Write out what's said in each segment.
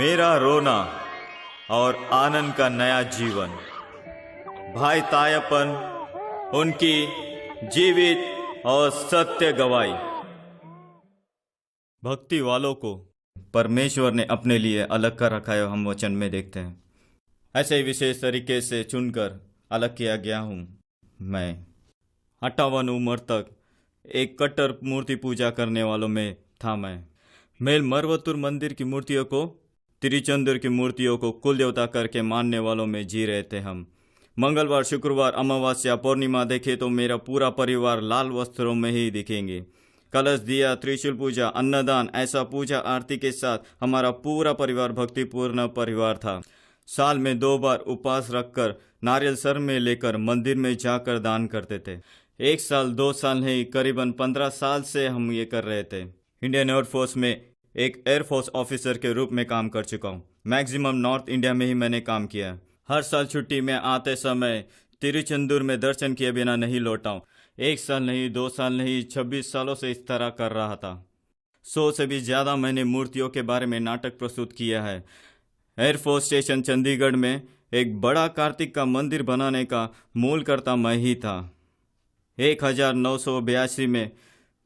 मेरा रोना और आनंद का नया जीवन। भाई तायपन उनकी जीवित और सत्य गवाही। भक्ति वालों को परमेश्वर ने अपने लिए अलग कर रखा है, हम वचन में देखते हैं। ऐसे ही विशेष तरीके से चुनकर अलग किया गया हूँ। मैं 58 उम्र तक एक कट्टर मूर्ति पूजा करने वालों में था। मैं मेल मरवतुर मंदिर की मूर्तियों को, तिरुचंदूर की मूर्तियों को कुल देवता करके मानने वालों में जी रहे थे हम। मंगलवार, शुक्रवार, अमावस्या, पूर्णिमा देखे तो मेरा पूरा परिवार लाल वस्त्रों में ही दिखेंगे। कलश दिया, त्रिशूल पूजा, अन्नदान, ऐसा पूजा आरती के साथ हमारा पूरा परिवार भक्तिपूर्ण परिवार था। साल में 2 बार उपवास रखकर नारियल सर में लेकर मंदिर में जाकर दान करते थे। 1 साल 2 साल नहीं, करीबन 15 साल से हम ये कर रहे थे। इंडियन एयरफोर्स में एक एयरफोर्स ऑफिसर के रूप में काम कर चुका हूँ। मैक्सिमम नॉर्थ इंडिया में ही मैंने काम किया। हर साल छुट्टी में आते समय तिरुचंदूर में दर्शन किए बिना नहीं लौटा हूँ। 1 साल नहीं, 2 साल नहीं, 26 सालों से इस तरह कर रहा था। 100 से भी ज़्यादा मैंने मूर्तियों के बारे में नाटक प्रस्तुत किया है। एयरफोर्स स्टेशन चंडीगढ़ में एक बड़ा कार्तिक का मंदिर बनाने का मूलकर्ता मैं ही था। 1982 में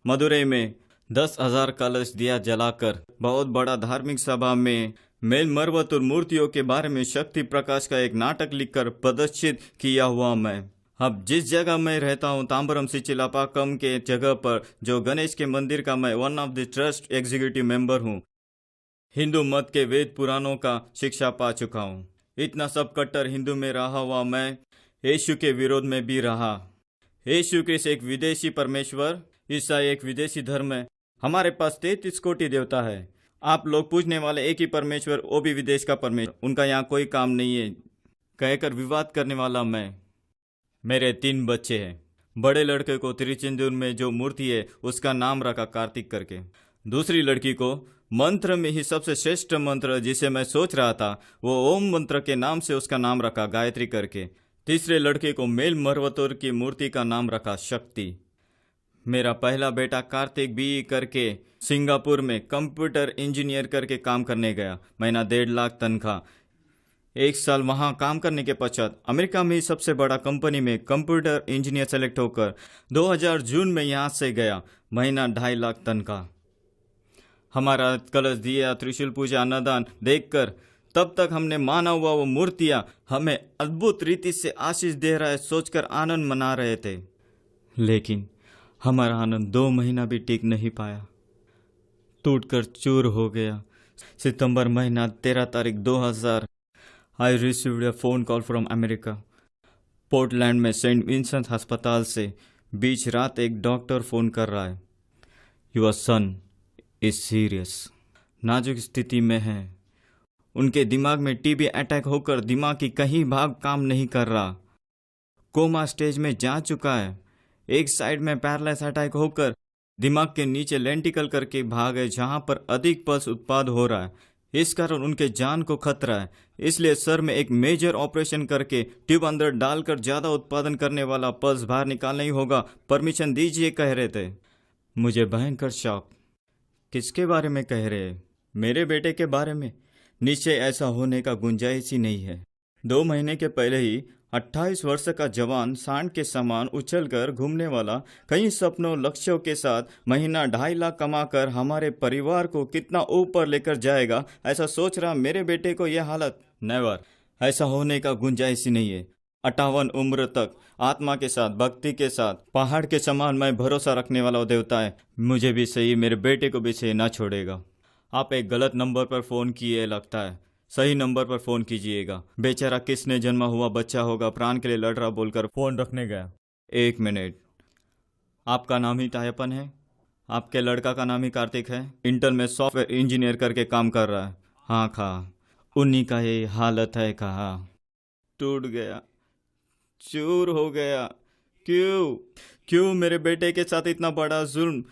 मदुरई में 10,000 कलश दिया जलाकर बहुत बड़ा धार्मिक सभा में मेल मरवतुर मूर्तियों के बारे में शक्ति प्रकाश का एक नाटक लिखकर प्रदर्शित किया हुआ मैं। अब जिस जगह मैं रहता हूँ, तांबरम सिचिलापाकम के जगह पर जो गणेश के मंदिर का मैं one of the trust executive member हूँ। हिंदू मत के वेद पुराणों का शिक्षा पा चुका हूँ। इतना सब कट्टर हिंदू में रहा हुआ मैं यीशु के विरोध में भी रहा। यीशु क्रिस्त एक विदेशी परमेश्वर, ईसाई एक विदेशी धर्म है। हमारे पास 33 कोटि देवता है। आप लोग पूजने वाले एक ही परमेश्वर, वो भी विदेश का परमेश्वर, उनका यहाँ कोई काम नहीं है कहकर विवाद करने वाला मैं। मेरे 3 बच्चे हैं। बड़े लड़के को तिरुचंदूर में जो मूर्ति है उसका नाम रखा कार्तिक करके। दूसरी लड़की को मंत्र में ही सबसे श्रेष्ठ मंत्र जिसे मैं सोच रहा था वो ओम मंत्र के नाम से उसका नाम रखा गायत्री करके। तीसरे लड़के को मेल मरवतुर की मूर्ति का नाम रखा शक्ति। मेरा पहला बेटा कार्तिक बी करके सिंगापुर में कंप्यूटर इंजीनियर करके काम करने गया। महीना 1.5 लाख तनख्वाह। 1 साल वहां काम करने के पश्चात अमेरिका में ही सबसे बड़ा कंपनी में कंप्यूटर इंजीनियर सेलेक्ट होकर 2000 जून में यहाँ से गया। महीना 2.5 लाख तनख्वाह। हमारा कलश दिया, त्रिशूल पूजा, अन्नदान देखकर तब तक हमने माना हुआ वो मूर्तियां हमें अद्भुत रीति से आशीष दे रहा है सोचकर आनंद मना रहे थे। लेकिन हमारा आनंद 2 महीना भी टिक नहीं पाया, टूटकर चूर हो गया। सितंबर महीना 13 तारीख 2000 I received a phone call from America. Portland में सेंट विंसेंट अस्पताल से बीच रात एक डॉक्टर फोन कर रहा है। योर सन इज सीरियस, नाजुक स्थिति में है। उनके दिमाग में टीबी अटैक होकर दिमाग की कहीं भाग काम नहीं कर रहा। कोमा स्टेज में जा चुका है। एक साइड में पैरालाइज अटैक होकर दिमाग के नीचे लेंटिकल करके भाग है जहां पर अधिक पल्स उत्पाद हो रहा है। इस कारण उनके जान को खतरा है। इसलिए सर में एक मेजर ऑपरेशन करके ट्यूब अंदर डालकर ज्यादा उत्पादन करने वाला पल्स बाहर निकालना ही होगा। परमिशन दीजिए कह रहे थे। मुझे भयंकर शॉक। किसके बारे में कह रहे हैं? मेरे बेटे के बारे में। निश्चय ऐसा होने का गुंजाइश ही नहीं है। 2 महीने के पहले ही 28 वर्ष का जवान सांड के समान उछलकर घूमने वाला कई सपनों लक्ष्यों के साथ महीना 2.5 लाख कमाकर हमारे परिवार को कितना ऊपर लेकर जाएगा, ऐसा सोच रहा मेरे बेटे को यह हालत। नेवर, ऐसा होने का गुंजाइश ही नहीं है। 58 उम्र तक आत्मा के साथ, भक्ति के साथ, पहाड़ के समान मैं भरोसा रखने वाला वो देवता है। मुझे भी सही, मेरे बेटे को भी सही ना छोड़ेगा। आप एक गलत नंबर पर फ़ोन किए लगता है। सही नंबर पर फ़ोन कीजिएगा। बेचारा किसने जन्मा हुआ बच्चा होगा, प्राण के लिए लड़ रहा बोलकर फ़ोन रखने गया। 1 मिनट। आपका नाम ही तायपन है? आपके लड़का का नाम ही कार्तिक है? इंटेल में सॉफ्टवेयर इंजीनियर करके काम कर रहा है। हाँ खा, उन्हीं का ये हालत है। कहा टूट गया, चूर हो गया। क्यों मेरे बेटे के साथ इतना बड़ा जुल्म?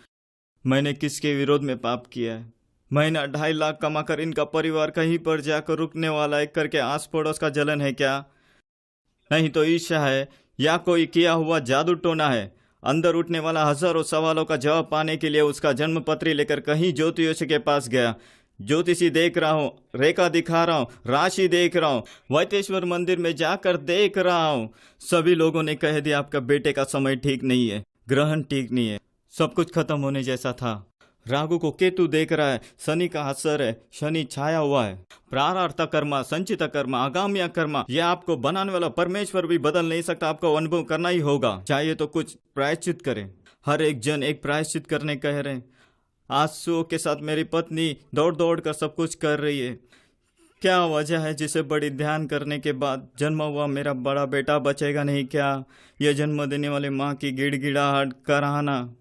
मैंने किसके विरोध में पाप किया है? महीना 2.5 लाख कमाकर इनका परिवार कहीं पर जाकर रुकने वाला है करके आस पड़ोस का जलन है क्या? नहीं तो ईर्ष्या है या कोई किया हुआ जादू टोना है? अंदर उठने वाला हजारों सवालों का जवाब पाने के लिए उसका जन्म पत्री लेकर कहीं ज्योतिषी के पास गया। ज्योतिषी देख रहा हूँ, रेखा दिखा रहा हूँ, राशि देख रहा हूँ, वैतेश्वर मंदिर में जाकर देख रहा हूँ। सभी लोगों ने कह दिया आपका बेटे का समय ठीक नहीं है, ग्रहण ठीक नहीं है, सब कुछ खत्म होने जैसा था। राहु को केतु देख रहा है, शनि का असर है, शनि छाया हुआ है। प्रारब्ध कर्मा, संचित कर्मा, आगामी कर्मा, यह आपको बनाने वाला परमेश्वर भी बदल नहीं सकता, आपको अनुभव करना ही होगा। चाहिए तो कुछ प्रायश्चित करें। हर एक जन एक प्रायश्चित करने कह रहे हैं। आंसुओं के साथ मेरी पत्नी दौड़ दौड़ कर सब कुछ कर रही है। क्या वजह है जिसे बड़ी ध्यान करने के बाद जन्म हुआ मेरा बड़ा बेटा बचेगा नहीं क्या? यह जन्म देने वाले माँ की गिड़गिड़ाहट, कराहना।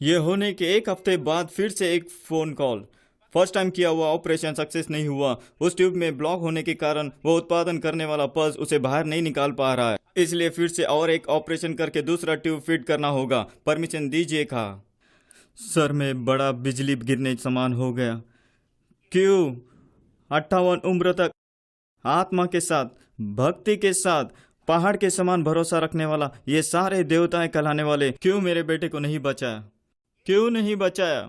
ये होने के एक हफ्ते बाद फिर से एक फोन कॉल। फर्स्ट टाइम किया हुआ ऑपरेशन सक्सेस नहीं हुआ। उस ट्यूब में ब्लॉक होने के कारण वो उत्पादन करने वाला पल्स उसे बाहर नहीं निकाल पा रहा है, इसलिए फिर से और एक ऑपरेशन करके दूसरा ट्यूब फिट करना होगा। परमिशन दीजिए। कहा सर में बड़ा बिजली गिरने समान हो गया। क्यों? 58 उम्र तक आत्मा के साथ, भक्ति के साथ, पहाड़ के समान भरोसा रखने वाला, ये सारे देवताएं कहलाने वाले क्यों मेरे बेटे को नहीं बचाया? क्यों नहीं बचाया?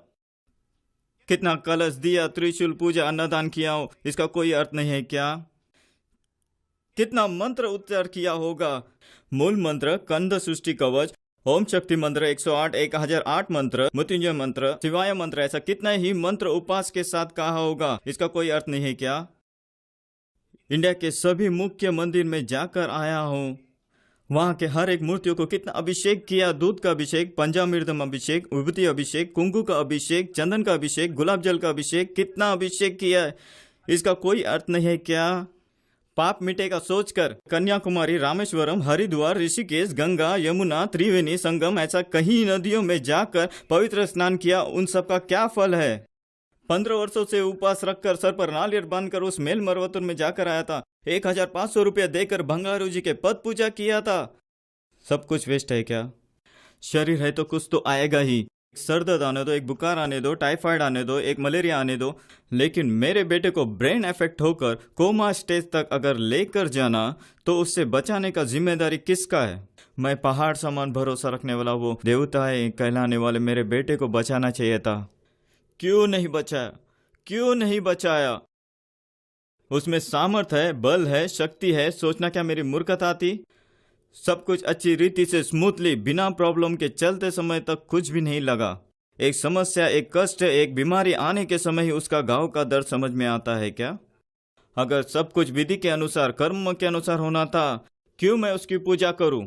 कितना कलश दिया, त्रिशूल पूजा, अन्नदान किया हो, इसका कोई अर्थ नहीं है क्या? कितना मंत्र उच्चार किया होगा? मूल मंत्र, कंद सृष्टि कवच, ओम शक्ति मंत्र 108, 1008 मंत्र, मृत्युंजय मंत्र, शिवाय मंत्र, ऐसा कितना ही मंत्र उपास के साथ कहा होगा, इसका कोई अर्थ नहीं है क्या? इंडिया के सभी मुख्य मंदिर में जाकर आया हूँ, वहां के हर एक मूर्तियों को कितना अभिषेक किया। दूध का अभिषेक, पंचामृतम अभिषेक, विभूति अभिषेक, कुंकु का अभिषेक, चंदन का अभिषेक, गुलाब जल का अभिषेक, कितना अभिषेक किया है, इसका कोई अर्थ नहीं है क्या? पाप मिटेगा सोचकर कन्याकुमारी, रामेश्वरम, हरिद्वार, ऋषिकेश, गंगा, यमुना, त्रिवेणी संगम, ऐसा कहीं नदियों में जाकर पवित्र स्नान किया, उन सब का क्या फल है? 15 वर्षों से उपवास रखकर सर पर नारियल बांधकर उस मेल मरवतुर में जाकर आया था। 1500 रुपया देकर भंगारू जी के पद पूजा किया था। सब कुछ वेस्ट है क्या? शरीर है तो कुछ तो आएगा ही। सर दर्द आने दो, एक बुखार आने दो, टाइफाइड आने दो, एक मलेरिया आने दो, लेकिन मेरे बेटे को ब्रेन इफेक्ट होकर कोमा स्टेज तक अगर लेकर जाना तो उससे बचाने का जिम्मेदारी किसका है? मैं पहाड़ समान भरोसा रखने वाला वो देवताएं कहलाने वाले मेरे बेटे को बचाना चाहिए था। क्यों नहीं बचाया? क्यों नहीं बचाया? उसमें सामर्थ है, बल है, शक्ति है, सोचना क्या मेरी मूर्खता थी? सब कुछ अच्छी रीति से स्मूथली बिना प्रॉब्लम के चलते समय तक कुछ भी नहीं लगा। एक समस्या, एक कष्ट, एक बीमारी आने के समय ही उसका घाव का दर्द समझ में आता है क्या? अगर सब कुछ विधि के अनुसार, कर्म के अनुसार होना था, क्यों मैं उसकी पूजा करूं?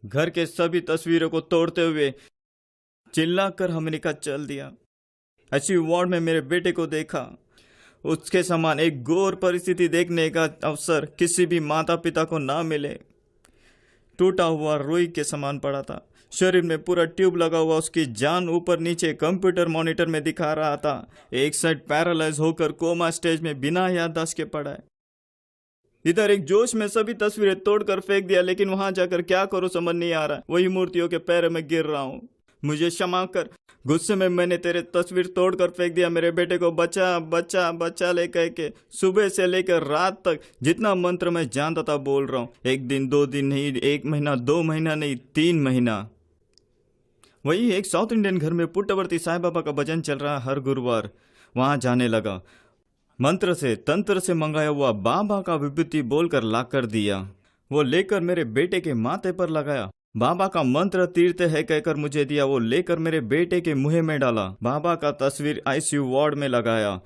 घर के सभी तस्वीरों को तोड़ते हुए चिल्लाकर अमेरिका चल दिया। अच्छी वार्ड में मेरे बेटे को देखा। उसके समान एक घोर परिस्थिति देखने का अवसर किसी भी माता पिता को ना मिले। टूटा हुआ रुई के समान पड़ा था, शरीर में पूरा ट्यूब लगा हुआ, उसकी जान ऊपर नीचे कंप्यूटर मॉनिटर में दिखा रहा था। एक साइड पैरालाइज होकर कोमा स्टेज में बिना याददाश्त के पड़ा है। इधर एक जोश में सभी तस्वीरें तोड़कर फेंक दिया, लेकिन वहां जाकर क्या करूं समझ नहीं आ रहा। वही मूर्तियों के पैरों में गिर रहा हूं। मुझे क्षमा कर, गुस्से में मैंने तेरे तस्वीर तोड़कर फेंक दिया। मेरे बेटे को बचा बचा बचा ले कह के सुबह से लेकर रात तक जितना मंत्र मैं जानता था बोल रहा हूँ। 1 दिन 2 दिन नहीं, 1 महीना 2 महीना नहीं, 3 महीना। वही एक साउथ इंडियन घर में पुट्टवर्ती साईं बाबा का भजन चल रहा हर गुरुवार। वहां जाने लगा। मंत्र से तंत्र से मंगाया हुआ बाबा का विभूति बोलकर लाकर दिया। वो लेकर मेरे बेटे के माथे पर लगाया। बाबा का मंत्र तीर्थ है कहकर मुझे दिया। वो लेकर मेरे बेटे के मुंह में डाला। बाबा का तस्वीर आईसीयू वार्ड में लगाया।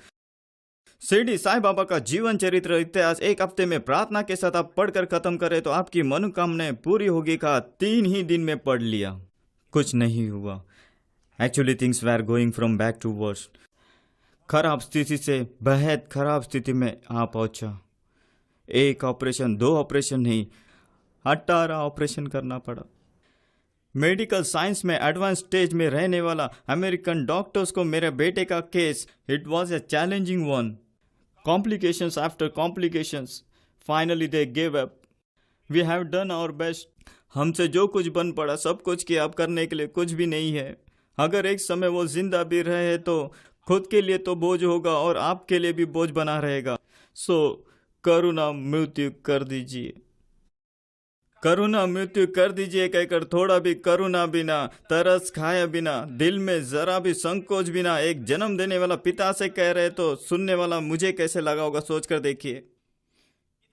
शिरडी साईं बाबा का जीवन चरित्र इतिहास 1 हफ्ते में प्रार्थना के साथ आप पढ़कर खत्म करें तो आपकी मनोकामनाएं पूरी होगी। कहा 3 ही दिन में पढ़ लिया, कुछ नहीं हुआ। Actually things were going from bad to worse. खराब स्थिति से बेहद खराब स्थिति में आ पहुंचा। 1 ऑपरेशन 2 ऑपरेशन नहीं, 18 ऑपरेशन करना पड़ा। मेडिकल साइंस में एडवांस स्टेज में रहने वाला अमेरिकन डॉक्टर्स को मेरे बेटे का case, it was a challenging one. Complications after complications, finally they give up. We have done our best. हमसे जो कुछ बन पड़ा सब कुछ किया, अब करने के लिए कुछ भी नहीं है। अगर एक समय वो जिंदा भी रहे तो खुद के लिए तो बोझ होगा और आपके लिए भी बोझ बना रहेगा। सो करुणा मृत्यु कर दीजिए। करुणा मृत्यु कर दीजिए कहकर थोड़ा भी करुणा बिना, तरस खाए बिना, दिल में जरा भी संकोच बिना एक जन्म देने वाला पिता से कह रहे तो सुनने वाला मुझे कैसे लगा होगा, सोच कर देखिए।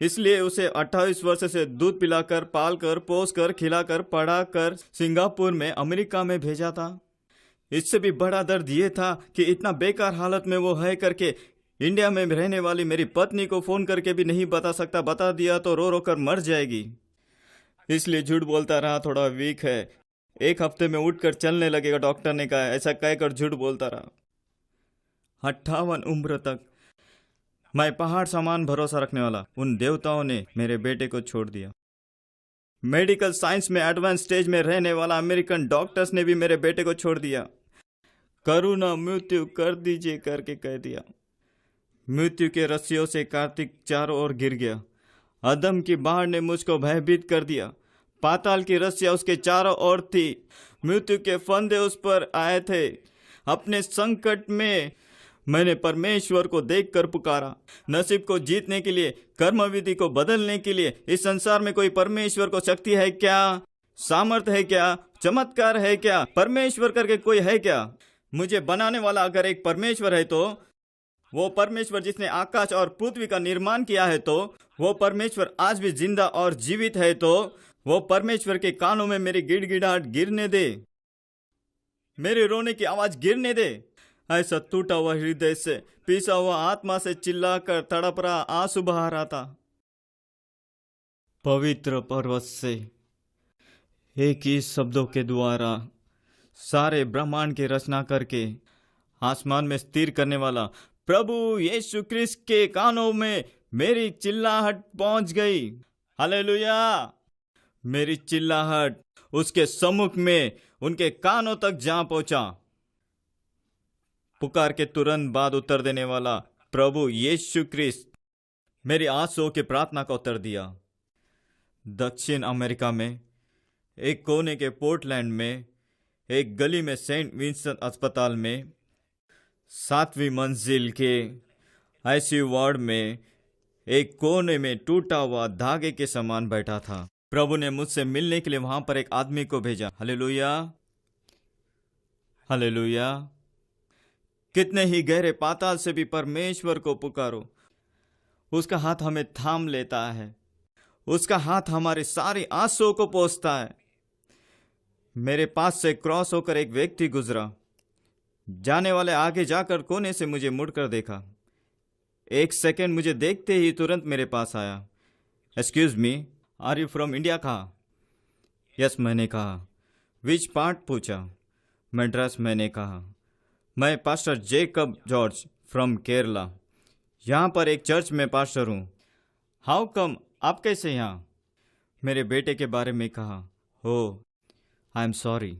इसलिए उसे 28 वर्ष से दूध पिलाकर, पालकर, पोसकर, खिलाकर, पढ़ाकर सिंगापुर में, अमेरिका में भेजा था। इससे भी बड़ा दर्द ये था कि इतना बेकार हालत में वो है करके इंडिया में रहने वाली मेरी पत्नी को फोन करके भी नहीं बता सकता, बता दिया तो रो रो कर मर जाएगी। इसलिए झूठ बोलता रहा, थोड़ा वीक है, 1 हफ्ते में उठकर चलने लगेगा, डॉक्टर ने कहा। ऐसा कहकर झूठ बोलता रहा। 58 उम्र तक मैं पहाड़ समान भरोसा रखने वाला उन देवताओं ने मेरे बेटे को छोड़ दिया। मेडिकल साइंस में एडवांस स्टेज में रहने वाला अमेरिकन डॉक्टर्स ने भी मेरे बेटे को छोड़ दिया। करुणा मृत्यु कर दीजिए करके कह दिया। मृत्यु के रस्सियों से कार्तिक चारों ओर गिर गया। अदम की बाढ़ ने मुझको भयभीत कर दिया। पाताल की रस्सियां उसके चारों ओर थी। मृत्यु के फंदे उस पर आए थे। अपने संकट में मैंने परमेश्वर को देखकर पुकारा। नसीब को जीतने के लिए, कर्म विधि को बदलने के लिए इस संसार में कोई परमेश्वर को शक्ति है क्या, सामर्थ है क्या, चमत्कार है क्या, परमेश्वर करके कोई है क्या? मुझे बनाने वाला अगर एक परमेश्वर है तो वो परमेश्वर जिसने आकाश और पृथ्वी का निर्माण किया है, तो वो परमेश्वर आज भी जिंदा और जीवित है, तो वो परमेश्वर के कानों में मेरी गिड़गिड़ाहट गिरने दे, मेरे रोने की आवाज गिरने दे। ऐसा टूटा हुआ हृदय से, पीसा हुआ आत्मा से चिल्लाकर तड़प रहा, आंसू बहा रहा था। पवित्र पर्वत से एक ही शब्दों के द्वारा सारे ब्रह्मांड की रचना करके आसमान में स्थिर करने वाला प्रभु यीशु क्रिस्त के कानों में मेरी चिल्लाहट पहुंच गई। हालेलुया! मेरी चिल्लाहट उसके सम्मुख में उनके कानों तक जा पहुंचा। पुकार के तुरंत बाद उत्तर देने वाला प्रभु यीशु क्रिस्त मेरी आंसुओं की प्रार्थना का उत्तर दिया। दक्षिण अमेरिका में एक कोने के पोर्टलैंड में एक गली में सेंट विंसेंट अस्पताल में 7वीं मंजिल के आईसीयू वार्ड में एक कोने में टूटा हुआ धागे के समान बैठा था। प्रभु ने मुझसे मिलने के लिए वहां पर एक आदमी को भेजा। हालेलुया! हालेलुया! कितने ही गहरे पाताल से भी परमेश्वर को पुकारो, उसका हाथ हमें थाम लेता है, उसका हाथ हमारे सारे आंसुओं को पोंछता है। मेरे पास से क्रॉस होकर एक व्यक्ति गुजरा। जाने वाले आगे जाकर कोने से मुझे मुड़कर देखा। 1 सेकेंड मुझे देखते ही तुरंत मेरे पास आया। Excuse me, are you from India? कहा। यस मैंने कहा। विच पार्ट पूछा। मैड्रास मैंने कहा। मैं pastor Jacob George from Kerala, यहाँ पर एक चर्च में पास्टर हूँ। हाउ कम, आप कैसे यहाँ? मेरे बेटे के बारे में कहा। हो, आई एम सॉरी,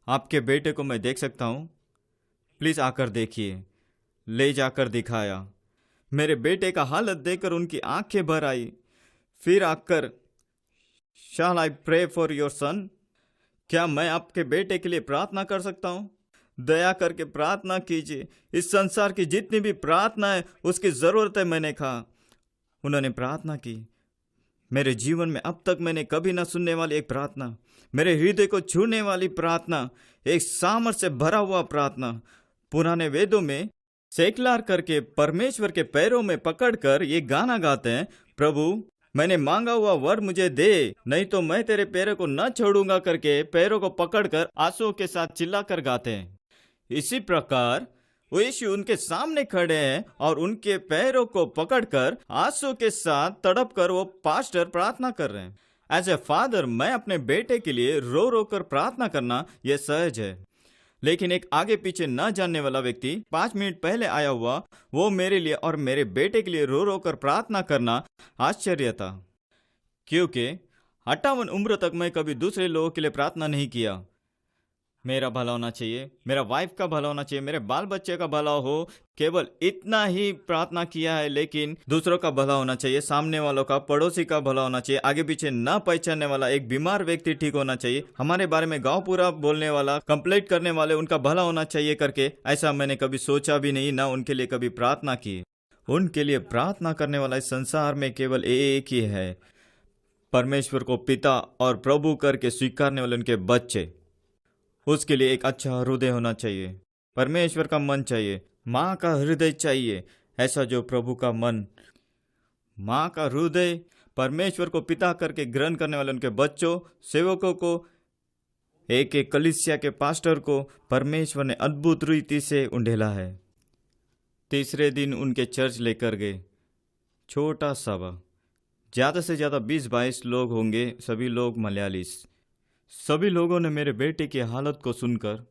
आपके बेटे को मैं देख सकता हूँ? प्लीज़ आकर देखिए। ले जाकर दिखाया। मेरे बेटे का हालत देखकर उनकी आंखें भर आई। फिर आकर, shall I pray for your son? क्या मैं आपके बेटे के लिए प्रार्थना कर सकता हूँ? दया करके प्रार्थना कीजिए। इस संसार की जितनी भी प्रार्थना है उसकी ज़रूरत है, मैंने कहा। उन्होंने प्रार्थना की। मेरे जीवन में अब तक मैंने कभी ना सुनने वाली एक प्रार्थना, मेरे हृदय को छूने वाली प्रार्थना, एक सामर्थ से भरा हुआ प्रार्थना। पुराने वेदों में सेकलार करके परमेश्वर के पैरों में पकड़कर ये गाना गाते हैं, प्रभु मैंने मांगा हुआ वर मुझे दे, नहीं तो मैं तेरे पैरों को न छोड़ूंगा करके पैरों को पकड़कर आंसुओं के साथ चिल्लाकर गाते हैं। इसी प्रकार वो यीशु उनके सामने खड़े हैं और उनके पैरों को पकड़कर आंसू के साथ तड़पकर वो पास्टर प्रार्थना कर रहे हैं। एज ए फादर मैं अपने बेटे के लिए रो रो कर प्रार्थना करना यह सहज है, लेकिन एक आगे पीछे न जानने वाला व्यक्ति 5 मिनट पहले आया हुआ, वो मेरे लिए और मेरे बेटे के लिए रो रो कर प्रार्थना करना आश्चर्य था, क्योंकि 58 उम्र तक मैं कभी दूसरे लोगों के लिए प्रार्थना नहीं किया। मेरा भला होना चाहिए, मेरा वाइफ का भला होना चाहिए, मेरे बाल बच्चे का भला हो, केवल इतना ही प्रार्थना किया है। लेकिन दूसरों का भला होना चाहिए, सामने वालों का, पड़ोसी का भला होना चाहिए, आगे पीछे न पहचानने वाला एक बीमार व्यक्ति ठीक होना चाहिए, हमारे बारे में गांव पूरा बोलने वाला, कंप्लेंट करने वाले उनका भला होना चाहिए करके ऐसा मैंने कभी सोचा भी नहीं, ना उनके लिए कभी प्रार्थना की। उनके लिए प्रार्थना करने वाला इस संसार में केवल एक ही है, परमेश्वर को पिता और प्रभु करके स्वीकारने वाले उनके बच्चे, उसके लिए एक अच्छा हृदय होना चाहिए। परमेश्वर का मन चाहिए, माँ का हृदय चाहिए, ऐसा जो प्रभु का मन, माँ का हृदय परमेश्वर को पिता करके ग्रहण करने वाले उनके बच्चों, सेवकों को, एक एक कलीसिया के पास्टर को परमेश्वर ने अद्भुत रीति से उंडेला है। तीसरे दिन उनके चर्च लेकर गए, छोटा सभा, ज़्यादा से ज़्यादा 20-22 लोग होंगे, सभी लोग मलयाली। सभी लोगों ने मेरे बेटे की हालत को सुनकर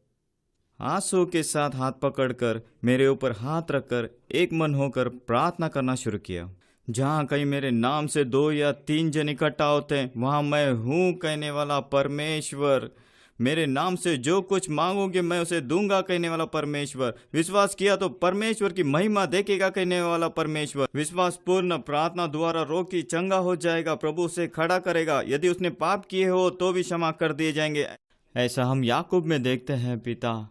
आंसू के साथ हाथ पकड़कर मेरे ऊपर हाथ रखकर एक मन होकर प्रार्थना करना शुरू किया। जहाँ कहीं मेरे नाम से 2 या 3 जन इकट्ठा होते हैं, वहाँ मैं हूँ कहने वाला परमेश्वर। मेरे नाम से जो कुछ मांगोगे मैं उसे दूंगा कहने वाला परमेश्वर। विश्वास किया तो परमेश्वर की महिमा देखेगा कहने वाला परमेश्वर। विश्वास पूर्ण प्रार्थना द्वारा रोगी चंगा हो जाएगा, प्रभु उसे खड़ा करेगा। यदि उसने पाप किए हो तो भी क्षमा कर दिए जाएंगे। ऐसा हम याकूब में देखते हैं। पिता,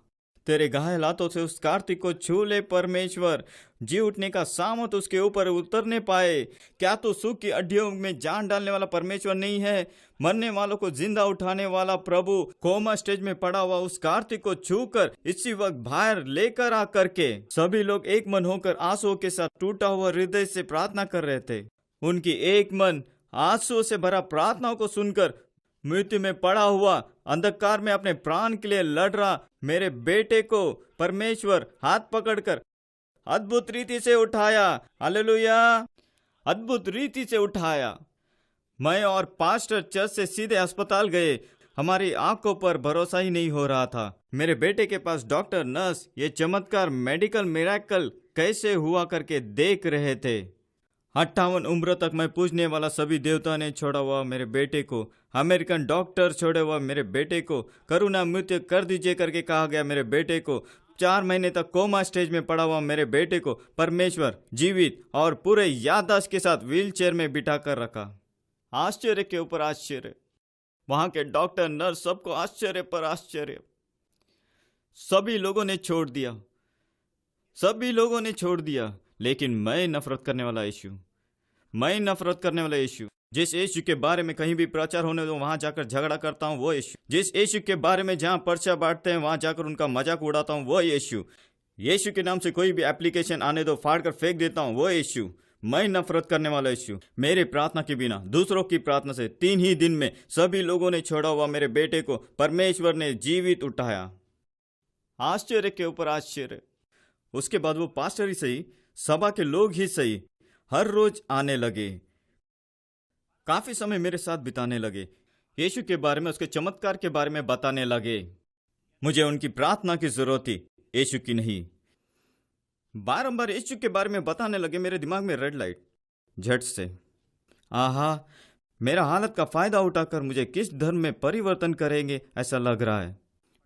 तेरे घायल हाथों से उस कार्तिक को छू ले परमेश्वर, जी उठने का सामर्थ उसके ऊपर उतरने पाए। क्या तो सुख की हड्डियों में जान डालने वाला परमेश्वर नहीं है? मरने वालों को जिंदा उठाने वाला प्रभु कोमा स्टेज में पड़ा हुआ उस कार्तिक को छूकर इसी वक्त बाहर लेकर आकर के सभी लोग एक मन होकर आंसुओं के साथ टूटा हुआ हृदय से प्रार्थना कर रहे थे। उनकी एक मन आंसुओं से भरा प्रार्थनाओं को सुनकर मृत्यु में पड़ा हुआ, अंधकार में अपने प्राण के लिए लड़ रहा मेरे बेटे को परमेश्वर हाथ पकड़कर अद्भुत रीति से उठाया। हालेलुया, अद्भुत रीति से उठाया। मैं और पास्टर चर्च से सीधे अस्पताल गए। हमारी आंखों पर भरोसा ही नहीं हो रहा था। मेरे बेटे के पास डॉक्टर, नर्स ये चमत्कार, मेडिकल मिरेकल कैसे हुआ करके देख रहे थे। 58 उम्र तक मैं पूजने वाला सभी देवता ने छोड़ा हुआ मेरे बेटे को, अमेरिकन डॉक्टर छोड़े हुआ मेरे बेटे को, करुणा मृत्यु कर दीजिए करके कहा गया मेरे बेटे को, 4 महीने तक कोमा स्टेज में पड़ा हुआ मेरे बेटे को परमेश्वर जीवित और पूरे याददाश्त के साथ व्हीलचेयर में बिठा कर रखा। आश्चर्य के ऊपर आश्चर्य, वहां के डॉक्टर नर्स सबको आश्चर्य पर आश्चर्य। सभी लोगों ने छोड़ दिया, सभी लोगों ने छोड़ दिया, लेकिन मैं नफरत करने वाला यीशु, मैं नफरत करने वाला यीशु, जिस यीशु के बारे में कहीं भी प्रचार होने दो वहां जाकर झगड़ा करता हूं वो यीशु, जिस यीशु के बारे में जहां पर्चा बांटते हैं वहां जाकर उनका मजाक उड़ाता हूं वो यीशु, यीशु के नाम से कोई भी एप्लीकेशन आने दो फाड़ कर फेंक देता हूं वो यीशु। मैं नफरत करने वाला यीशु। मेरे प्रार्थना के बिना, दूसरों की प्रार्थना से 3 ही दिन में सभी लोगों ने छोड़ा हुआ मेरे बेटे को परमेश्वर ने जीवित उठाया। आश्चर्य के ऊपर आश्चर्य। उसके बाद वो पास्टर ही सही, सभा के लोग ही सही, हर रोज आने लगे, काफी समय मेरे साथ बिताने लगे, यीशु के बारे में, उसके चमत्कार के बारे में बताने लगे। मुझे उनकी प्रार्थना की जरूरत थी, यीशु की नहीं। बारंबार यीशु के बारे में बताने लगे। मेरे दिमाग में रेड लाइट झट से, आहा, मेरा हालत का फायदा उठाकर मुझे किस धर्म में परिवर्तन करेंगे ऐसा लग रहा है।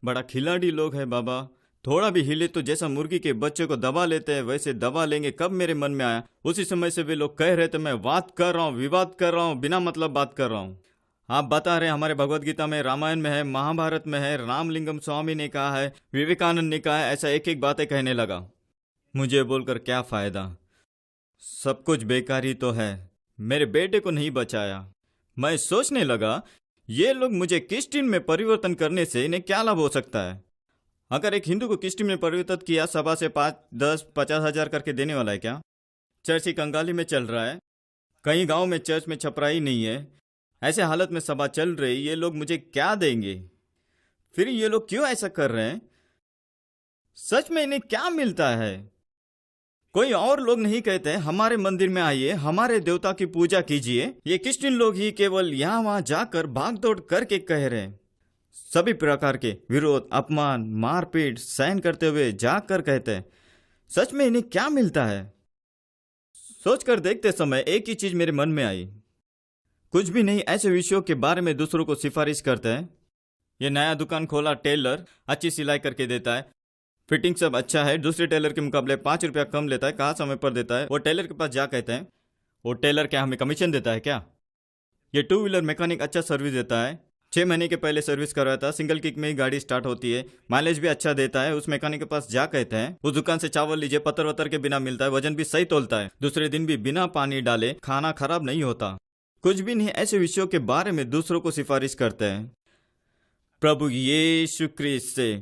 बड़ा खिलाड़ी लोग है बाबा, थोड़ा भी हिले तो जैसा मुर्गी के बच्चे को दबा लेते हैं वैसे दबा लेंगे। कब मेरे मन में आया, उसी समय से वे लोग कह रहे थे मैं बात कर रहा हूँ, विवाद कर रहा हूँ, बिना मतलब बात कर रहा हूँ। आप बता रहे हमारे भगवत गीता में, रामायण में है, महाभारत में है, रामलिंगम स्वामी ने कहा है, विवेकानंद ने कहा है, ऐसा एक एक बातें कहने लगा। मुझे बोलकर क्या फायदा, सब कुछ बेकार ही तो है। मेरे बेटे को नहीं बचाया। मैं सोचने लगा ये लोग मुझे क्रिश्चियन में परिवर्तन करने से इन्हें क्या लाभ हो सकता है। अगर एक हिंदू को क्रिश्चियन में परिवर्तित किया, सभा से 5, 10, 50 हजार करके देने वाला है क्या? चर्च ही कंगाली में चल रहा है, कहीं गांव में चर्च में छपराई नहीं है, ऐसे हालत में सभा चल रही, ये लोग मुझे क्या देंगे? फिर ये लोग क्यों ऐसा कर रहे हैं? सच में इन्हें क्या मिलता है? कोई और लोग नहीं कहते हमारे मंदिर में आइए, हमारे देवता की पूजा कीजिए। ये क्रिश्चियन लोग ही केवल यहाँ वहां जाकर भागदौड़ करके कह रहे हैं। सभी प्रकार के विरोध, अपमान, मारपीट सहन करते हुए जाकर कहते हैं। सच में इन्हें क्या मिलता है? सोचकर देखते समय एक ही चीज मेरे मन में आई, कुछ भी नहीं। ऐसे विषयों के बारे में दूसरों को सिफारिश करते हैं। ये नया दुकान खोला, टेलर अच्छी सिलाई करके देता है, फिटिंग सब अच्छा है, दूसरे टेलर के मुकाबले 5 रुपया कम लेता है, कहा समय पर देता है। वो टेलर के पास जा कहते हैं, वो टेलर क्या हमें कमीशन देता है क्या? ये 2 व्हीलर मैकेनिक अच्छा सर्विस देता है, 6 महीने के पहले सर्विस करवाता, सिंगल किक में ही गाड़ी स्टार्ट होती है, माइलेज भी अच्छा देता है। उस मैकेनिक के पास जा कहते हैं, उस दुकान से चावल लीजिए, पत्थर वत्तर के बिना मिलता है, वजन भी सही तोलता है, दूसरे दिन भी बिना पानी डाले खाना खराब नहीं होता, कुछ भी नहीं, ऐसे विषयों के बारे में दूसरों को सिफारिश करते हैं। प्रभु यीशु क्रिस्त से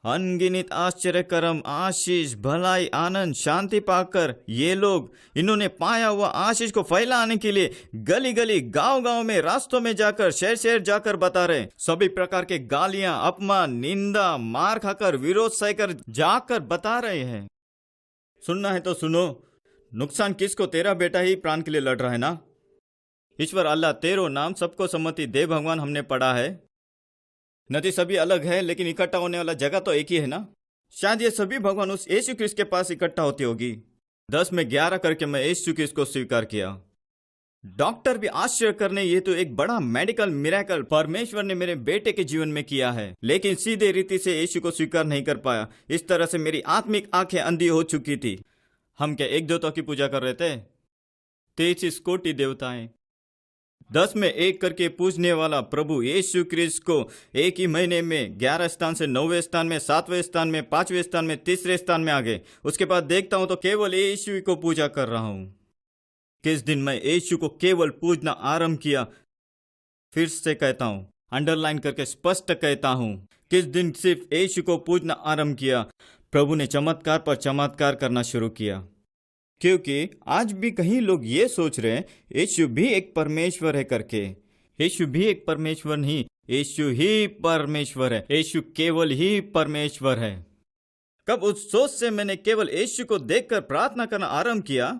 अनगिनत आश्चर्य कर्म, आशीष, भलाई, आनंद, शांति पाकर ये लोग इन्होंने पाया हुआ आशीष को फैलाने के लिए गली गली, गांव गांव में, रास्तों में जाकर, शहर शहर जाकर बता रहे। सभी प्रकार के गालियां, अपमान, निंदा, मार खाकर, विरोध सहकर जाकर बता रहे हैं। सुनना है तो सुनो, नुकसान किसको? तेरा बेटा ही प्राण के लिए लड़ रहा है ना। ईश्वर अल्लाह तेरो नाम सबको सम्मति दे भगवान हमने पढ़ा है। नदी सभी अलग है लेकिन इकट्ठा होने वाला जगह तो एक ही है ना। शायद ये सभी भगवान उस यीशु क्रिस्त के पास इकट्ठा होती होगी। 10 में 11 करके मैं यीशु क्रिस्त को स्वीकार किया। डॉक्टर भी आश्चर्य करने, ये तो एक बड़ा मेडिकल मिरेकल परमेश्वर ने मेरे बेटे के जीवन में किया है, लेकिन सीधे रीति से यीशु को स्वीकार नहीं कर पाया। इस तरह से मेरी आत्मिक आंखें अंधी हो चुकी थी। हम क्या एक देवता की पूजा कर रहे थे? 33 कोटि देवताएं, 10 में 1 करके पूजने वाला प्रभु यीशु क्रिस्त को एक ही महीने में 11 स्थान से 9वें स्थान में, 7वें स्थान में, 5वें स्थान में, 3रे स्थान में आ गए। उसके बाद देखता हूं तो केवल यीशु को पूजा कर रहा हूं। किस दिन मैं यीशु को केवल पूजना आरंभ किया, फिर से कहता हूं, अंडरलाइन करके स्पष्ट कहता हूं, किस दिन सिर्फ यीशु को पूजना आरंभ किया, प्रभु ने चमत्कार पर चमत्कार करना शुरू किया। क्योंकि आज भी कहीं लोग ये सोच रहे हैं यीशु भी एक परमेश्वर है करके। यीशु भी एक परमेश्वर नहीं, यीशु ही परमेश्वर है। यीशु केवल ही परमेश्वर है। कब उस सोच से मैंने केवल यीशु को देखकर प्रार्थना करना आरंभ किया,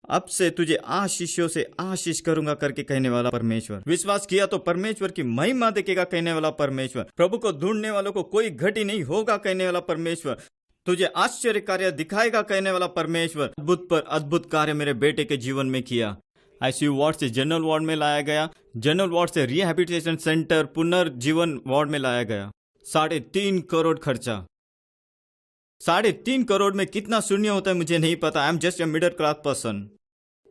अब से तुझे आशीषों से आशीष करूंगा करके कहने वाला परमेश्वर। विश्वास किया तो परमेश्वर की महिमा देखेगा कहने वाला परमेश्वर। प्रभु को ढूंढने वालों को कोई घटी नहीं होगा कहने वाला परमेश्वर। तुझे आश्चर्य कार्य दिखाएगा कहने वाला परमेश्वर। अद्भुत पर अद्भुत कार्य मेरे बेटे के जीवन में किया। आईसीयू वार्ड से जनरल वार्ड में लाया गया, जनरल वार्ड से रिहैबिलिटेशन सेंटर पुनर्जीवन वार्ड में लाया गया। 3.5 करोड़ खर्चा। 3.5 करोड़ में कितना शून्य होता है मुझे नहीं पता। I am just a middle class person.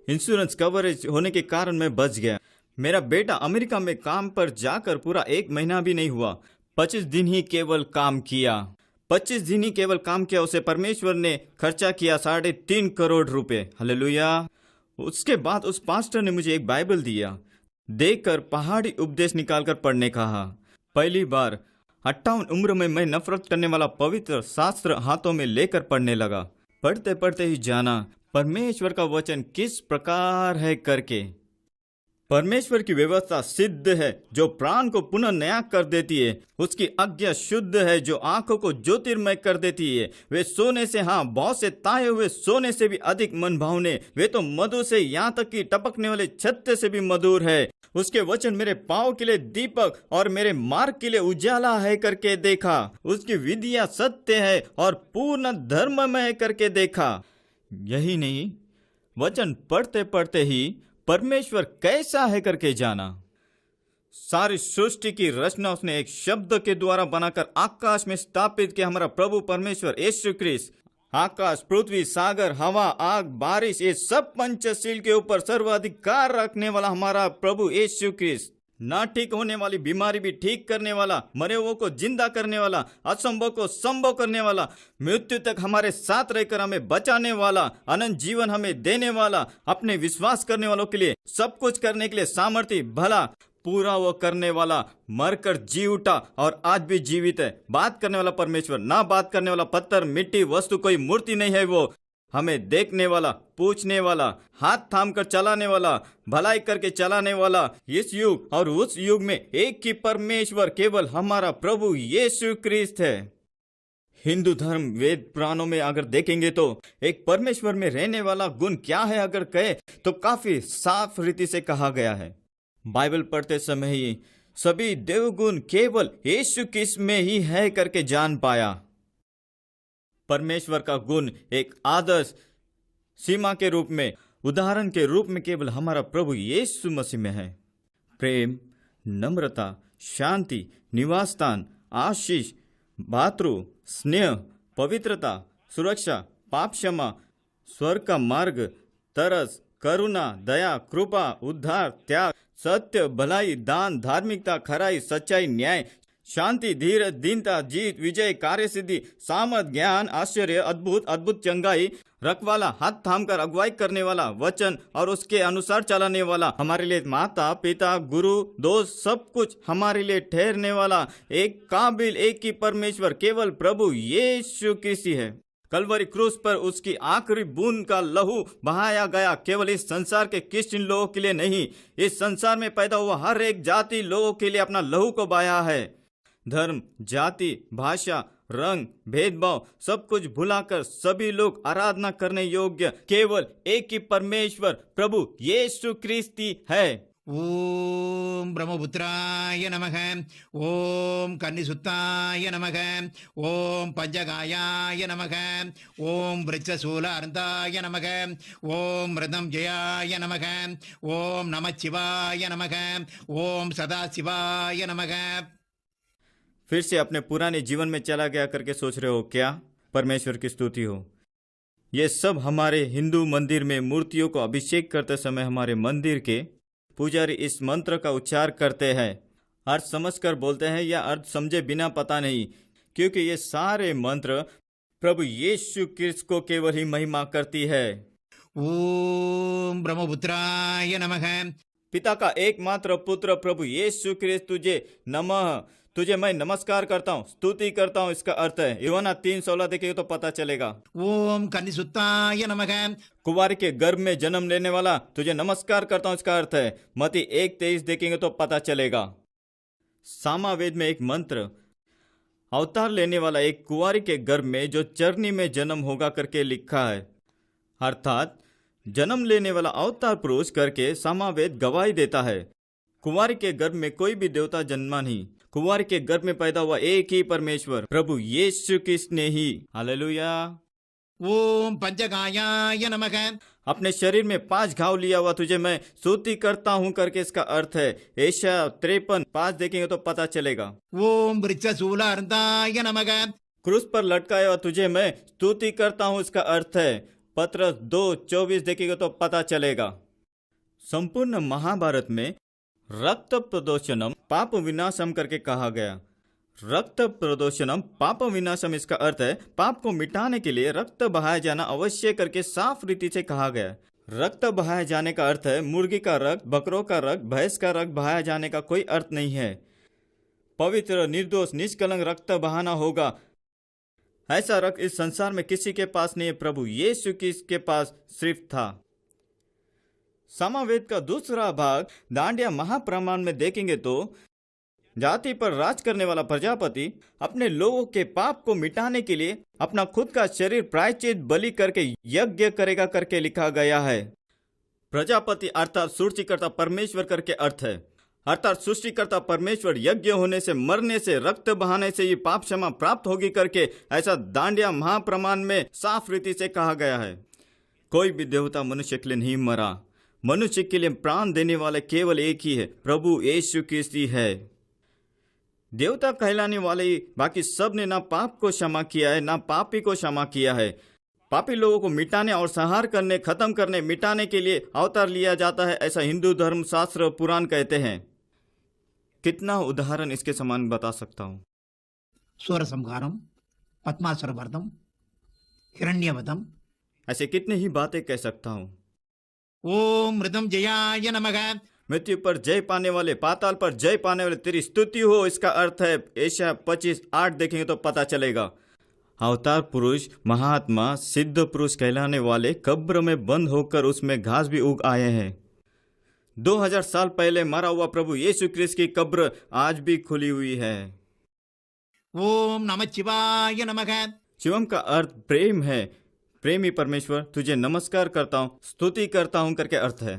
Insurance coverage होने के कारण मैं बच गया। मेरा बेटा अमेरिका में काम पर जाकर पूरा 1 महीना भी नहीं हुआ। 25 दिन ही केवल काम किया। 25 दिन ही केवल काम किया, उसे परमेश्वर ने खर्चा किया 3.5 करोड़ रुपए। हालेलुया। उसके बाद उस पास्टर ने मुझे एक बाइबल दिया, देखकर पहाड़ी उपदेश निकालकर पढ़ने कहा। पहली बार 58 उम्र में मैं नफरत करने वाला पवित्र शास्त्र हाथों में लेकर पढ़ने लगा। पढ़ते पढ़ते ही जाना परमेश्वर का वचन किस प्रकार है करके। परमेश्वर की व्यवस्था सिद्ध है जो प्राण को पुनः नया कर देती है। उसकी आज्ञा शुद्ध है जो आंखों को ज्योतिर्मय कर देती है। वे सोने से, हाँ बहुत से ताए हुए सोने से भी अधिक मन भावने, वे तो मधु से यहाँ तक कि टपकने वाले छत्ते से भी मधुर है। उसके वचन मेरे पाँव के लिए दीपक और मेरे मार्ग के लिए उजाला है करके देखा। उसकी विधियां सत्य है और पूर्ण धर्ममय है करके देखा। यही नहीं, वचन पढ़ते पढ़ते ही परमेश्वर कैसा है करके जाना। सारी सृष्टि की रचना उसने एक शब्द के द्वारा बनाकर आकाश में स्थापित किया। हमारा प्रभु परमेश्वर यीशु क्रिस्त आकाश, पृथ्वी, सागर, हवा, आग, बारिश, ये सब पंचशील के ऊपर सर्वाधिकार रखने वाला हमारा प्रभु यीशु क्रिस्त। ना ठीक होने वाली बीमारी भी ठीक करने वाला, मरे हुओं को जिंदा करने वाला, असंभव को संभव करने वाला, मृत्यु तक हमारे साथ रहकर हमें बचाने वाला, अनंत जीवन हमें देने वाला, अपने विश्वास करने वालों के लिए सब कुछ करने के लिए सामर्थ्य, भला पूरा वो करने वाला, मरकर जी उठा और आज भी जीवित है। बात करने वाला परमेश्वर, ना बात करने वाला पत्थर, मिट्टी, वस्तु, कोई मूर्ति नहीं है। वो हमें देखने वाला, पूछने वाला, हाथ थाम कर चलाने वाला, भलाई करके चलाने वाला, इस युग और उस युग में एक ही परमेश्वर केवल हमारा प्रभु यीशु क्रिस्त है। हिंदू धर्म वेद पुराणों में अगर देखेंगे तो एक परमेश्वर में रहने वाला गुण क्या है अगर कहे तो काफी साफ रीति से कहा गया है। बाइबल पढ़ते समय ही सभी देवगुण केवल यीशु क्रिस्त में ही है करके जान पाया। परमेश्वर का गुण एक आदर्श सीमा के रूप में, उदाहरण के रूप में केवल हमारा प्रभु यीशु मसीह में है। प्रेम, नम्रता, शांति, निवास स्थान, आशीष, भातृ स्नेह, पवित्रता, सुरक्षा, पाप क्षमा, स्वर्ग का मार्ग, तरस, करुणा, दया, कृपा, उद्धार, त्याग, सत्य, भलाई, दान, धार्मिकता, खराई, सच्चाई, न्याय, शांति, धीरज, दीनता, जीत, विजय, कार्य सिद्धि, सामर्थ, ज्ञान, आश्चर्य, अद्भुत अद्भुत चंगाई, रखवाला, हाथ थाम कर अगुवाई करने वाला, वचन और उसके अनुसार चलाने वाला, हमारे लिए माता पिता गुरु दोस्त सब कुछ हमारे लिए ठहरने वाला, एक काबिल एक ही परमेश्वर केवल प्रभु यीशु क्रिस्त ही है। कलवरी क्रूस पर उसकी आखिरी बूंद का लहू बहाया गया केवल इस संसार के क्रिश्चियन लोगों के लिए नहीं, इस संसार में पैदा हुआ हर एक जाति लोगों के लिए अपना लहू को बहाया है। धर्म, जाति, भाषा, रंग, भेदभाव सब कुछ भुलाकर सभी लोग आराधना करने योग्य केवल एक ही परमेश्वर प्रभु यीशु क्रिस्त ही है। ओम ब्रह्मपुत्राय नमः। ओम कन्निसुत्ताय नमः। ओम पंचगायाय नमः। ओम वृक्षशूलार्धाय नमः। ओम मृदं जयाय नमः। ओम नमः शिवाय नमः। ओम सदाशिवाय नमः। फिर से अपने पुराने जीवन में चला गया करके सोच रहे हो क्या? परमेश्वर की स्तुति हो। ये सब हमारे हिंदू मंदिर में मूर्तियों को अभिषेक करते समय हमारे मंदिर के पुजारी इस मंत्र का उच्चार करते हैं। अर्थ समझकर बोलते हैं या अर्थ समझे बिना पता नहीं, क्योंकि ये सारे मंत्र प्रभु यीशु क्रिस्त को केवल ही महिमा करती है। ओम ब्रह्मपुत्राय नमः। पिता का एकमात्र पुत्र प्रभु यीशु क्रिस्त तुझे मैं नमस्कार करता हूँ, स्तुति करता हूँ, इसका अर्थ है यूहन्ना 3:16 देखेंगे तो पता चलेगा। ओम कन्निसुत्ताय नमः। कुंवारी के गर्भ में जन्म लेने वाला तुझे नमस्कार करता हूँ, इसका अर्थ है मत्ती 1:23 देखेंगे तो पता चलेगा। सामवेद में एक मंत्र अवतार लेने वाला एक कुंवारी के गर्भ में जो चरनी में जन्म होगा करके लिखा है, अर्थात जन्म लेने वाला अवतार पुरुष करके सामवेद गवाही देता है। कुंवारी के गर्भ में कोई भी देवता जन्मा नहीं, कुंवारी के गर्भ में पैदा हुआ एक ही परमेश्वर प्रभु यीशु क्रिस्त ने ही। हालेलुया। ओम पंचगायाय नमः। अपने शरीर में 5 घाव लिया हुआ तुझे मैं स्तुति करता हूँ करके इसका अर्थ है यशायाह 53:5 देखेंगे तो पता चलेगा। ओम वृक्षशूलार्धाय नमः। क्रूस पर लटकाया हुआ तुझे मैं स्तुति करता हूँ, इसका अर्थ है पत्रस 2:24 देखेंगे तो पता चलेगा। संपूर्ण महाभारत में रक्त प्रदोषणम पाप विनाशम करके कहा गया। रक्त प्रदोषणम पाप विनाशम, इसका अर्थ है पाप को मिटाने के लिए रक्त बहाया जाना अवश्य करके साफ रीति से कहा गया। रक्त बहाया जाने का अर्थ है मुर्गी का रक्त, बकरों का रक्त, भैंस का रक्त बहाया जाने का कोई अर्थ नहीं है। पवित्र, निर्दोष, निष्कलंक रक्त बहाना होगा। ऐसा रक्त इस संसार में किसी के पास नहीं है, प्रभु यीशु के पास सिर्फ था। सामवेद का दूसरा भाग दांडिया महाप्रमाण में देखेंगे तो जाति पर राज करने वाला प्रजापति अपने लोगों के पाप को मिटाने के लिए अपना खुद का शरीर प्रायश्चित बलि करके यज्ञ करेगा करके लिखा गया है। प्रजापति अर्थात सृष्टिकर्ता परमेश्वर करके अर्थ है, अर्थात सृष्टिकर्ता परमेश्वर यज्ञ होने से, मरने से, रक्त बहाने से ये पाप क्षमा प्राप्त होगी करके ऐसा दांडिया महाप्रमाण में साफ रीति से कहा गया है। कोई भी देवता मनुष्य के लिए नहीं मरा, मनुष्य के लिए प्राण देने वाले केवल एक ही है, प्रभु यीशु क्रिस्त ही है। देवता कहलाने वाले बाकी सब ने ना पाप को क्षमा किया है ना पापी को क्षमा किया है। पापी लोगों को मिटाने और संहार करने, खत्म करने, मिटाने के लिए अवतार लिया जाता है, ऐसा हिंदू धर्म शास्त्र पुराण कहते हैं। कितना उदाहरण इसके समान बता सकता हूँ। सूर संहारम, पद्मासुर वधम, हिरण्यवधम, ऐसे कितने ही बातें कह सकता हूँ। ओम मृदं जयाय नमः। मृत्यु पर जय पाने वाले, पाताल पर जय पाने वाले तेरी स्तुति हो, इसका अर्थ है यशायाह 25:8 देखेंगे तो पता चलेगा। अवतार पुरुष, महात्मा, सिद्ध पुरुष कहलाने वाले कब्र में बंद होकर उसमें घास भी उग आए हैं। 2000 साल पहले मरा हुआ प्रभु यीशु क्रिस्त की कब्र आज भी खुली हुई है। ओम नमः शिवाय नमः। शिवम का अर्थ प्रेम है। प्रेमी परमेश्वर तुझे नमस्कार करता हूँ, स्तुति करता हूँ करके अर्थ है।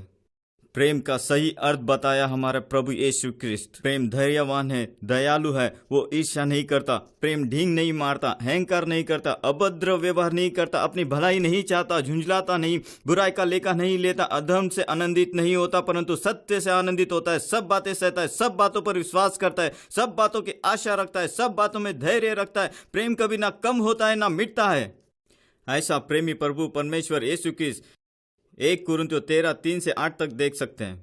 प्रेम का सही अर्थ बताया हमारा प्रभु यीशु क्रिस्त। प्रेम धैर्यवान है, दयालु है, वो ईर्ष्या नहीं करता, प्रेम ढींग नहीं मारता, अहंकार नहीं करता, अभद्र व्यवहार नहीं करता, अपनी भलाई नहीं चाहता, झुंझलाता नहीं, बुराई का लेखा नहीं लेता, अधर्म से आनंदित नहीं होता परंतु सत्य से आनंदित होता है, सब बातें सहता है, सब बातों पर विश्वास करता है, सब बातों की आशा रखता है, सब बातों में धैर्य रखता है। प्रेम कभी ना कम होता है ना मिटता है। ऐसा प्रेमी प्रभु परमेश्वर यीशु क्रिस्त 1 कुरिन्थियों 13:3-8 तक देख सकते हैं।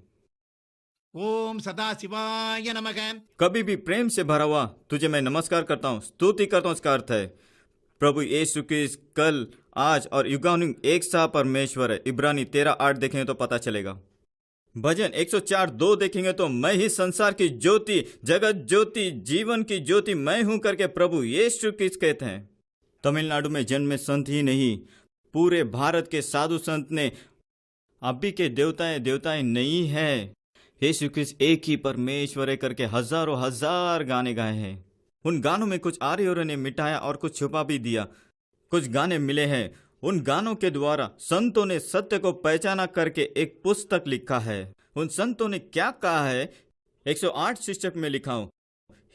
ओम सदाशिवाय नमः। कभी भी प्रेम से भरा हुआ तुझे मैं नमस्कार करता हूँ, स्तुति करता हूँ। इसका अर्थ है प्रभु यीशु क्रिस्त कल, आज और युगानुयुग एक सा परमेश्वर है। इब्रानी 13:8 देखेंगे तो पता चलेगा। भजन 104:2 देखेंगे तो मैं ही संसार की ज्योति, जगत ज्योति, जीवन की ज्योति मैं हूं करके प्रभु यीशु क्रिस्त कहते हैं। तमिलनाडु में जन्मे संत ही नहीं, पूरे भारत के साधु संत ने अभी के देवताएं नहीं है, यीशु क्रिस्त एक ही परमेश्वर है करके हजारों हजार गाने गाए हैं। उन गानों में कुछ आर्यों ने मिटाया और कुछ छुपा भी दिया। कुछ गाने मिले हैं, उन गानों के द्वारा संतों ने सत्य को पहचाना करके एक पुस्तक लिखा है। उन संतों ने क्या कहा है 108 शीर्षक में लिखा हूं।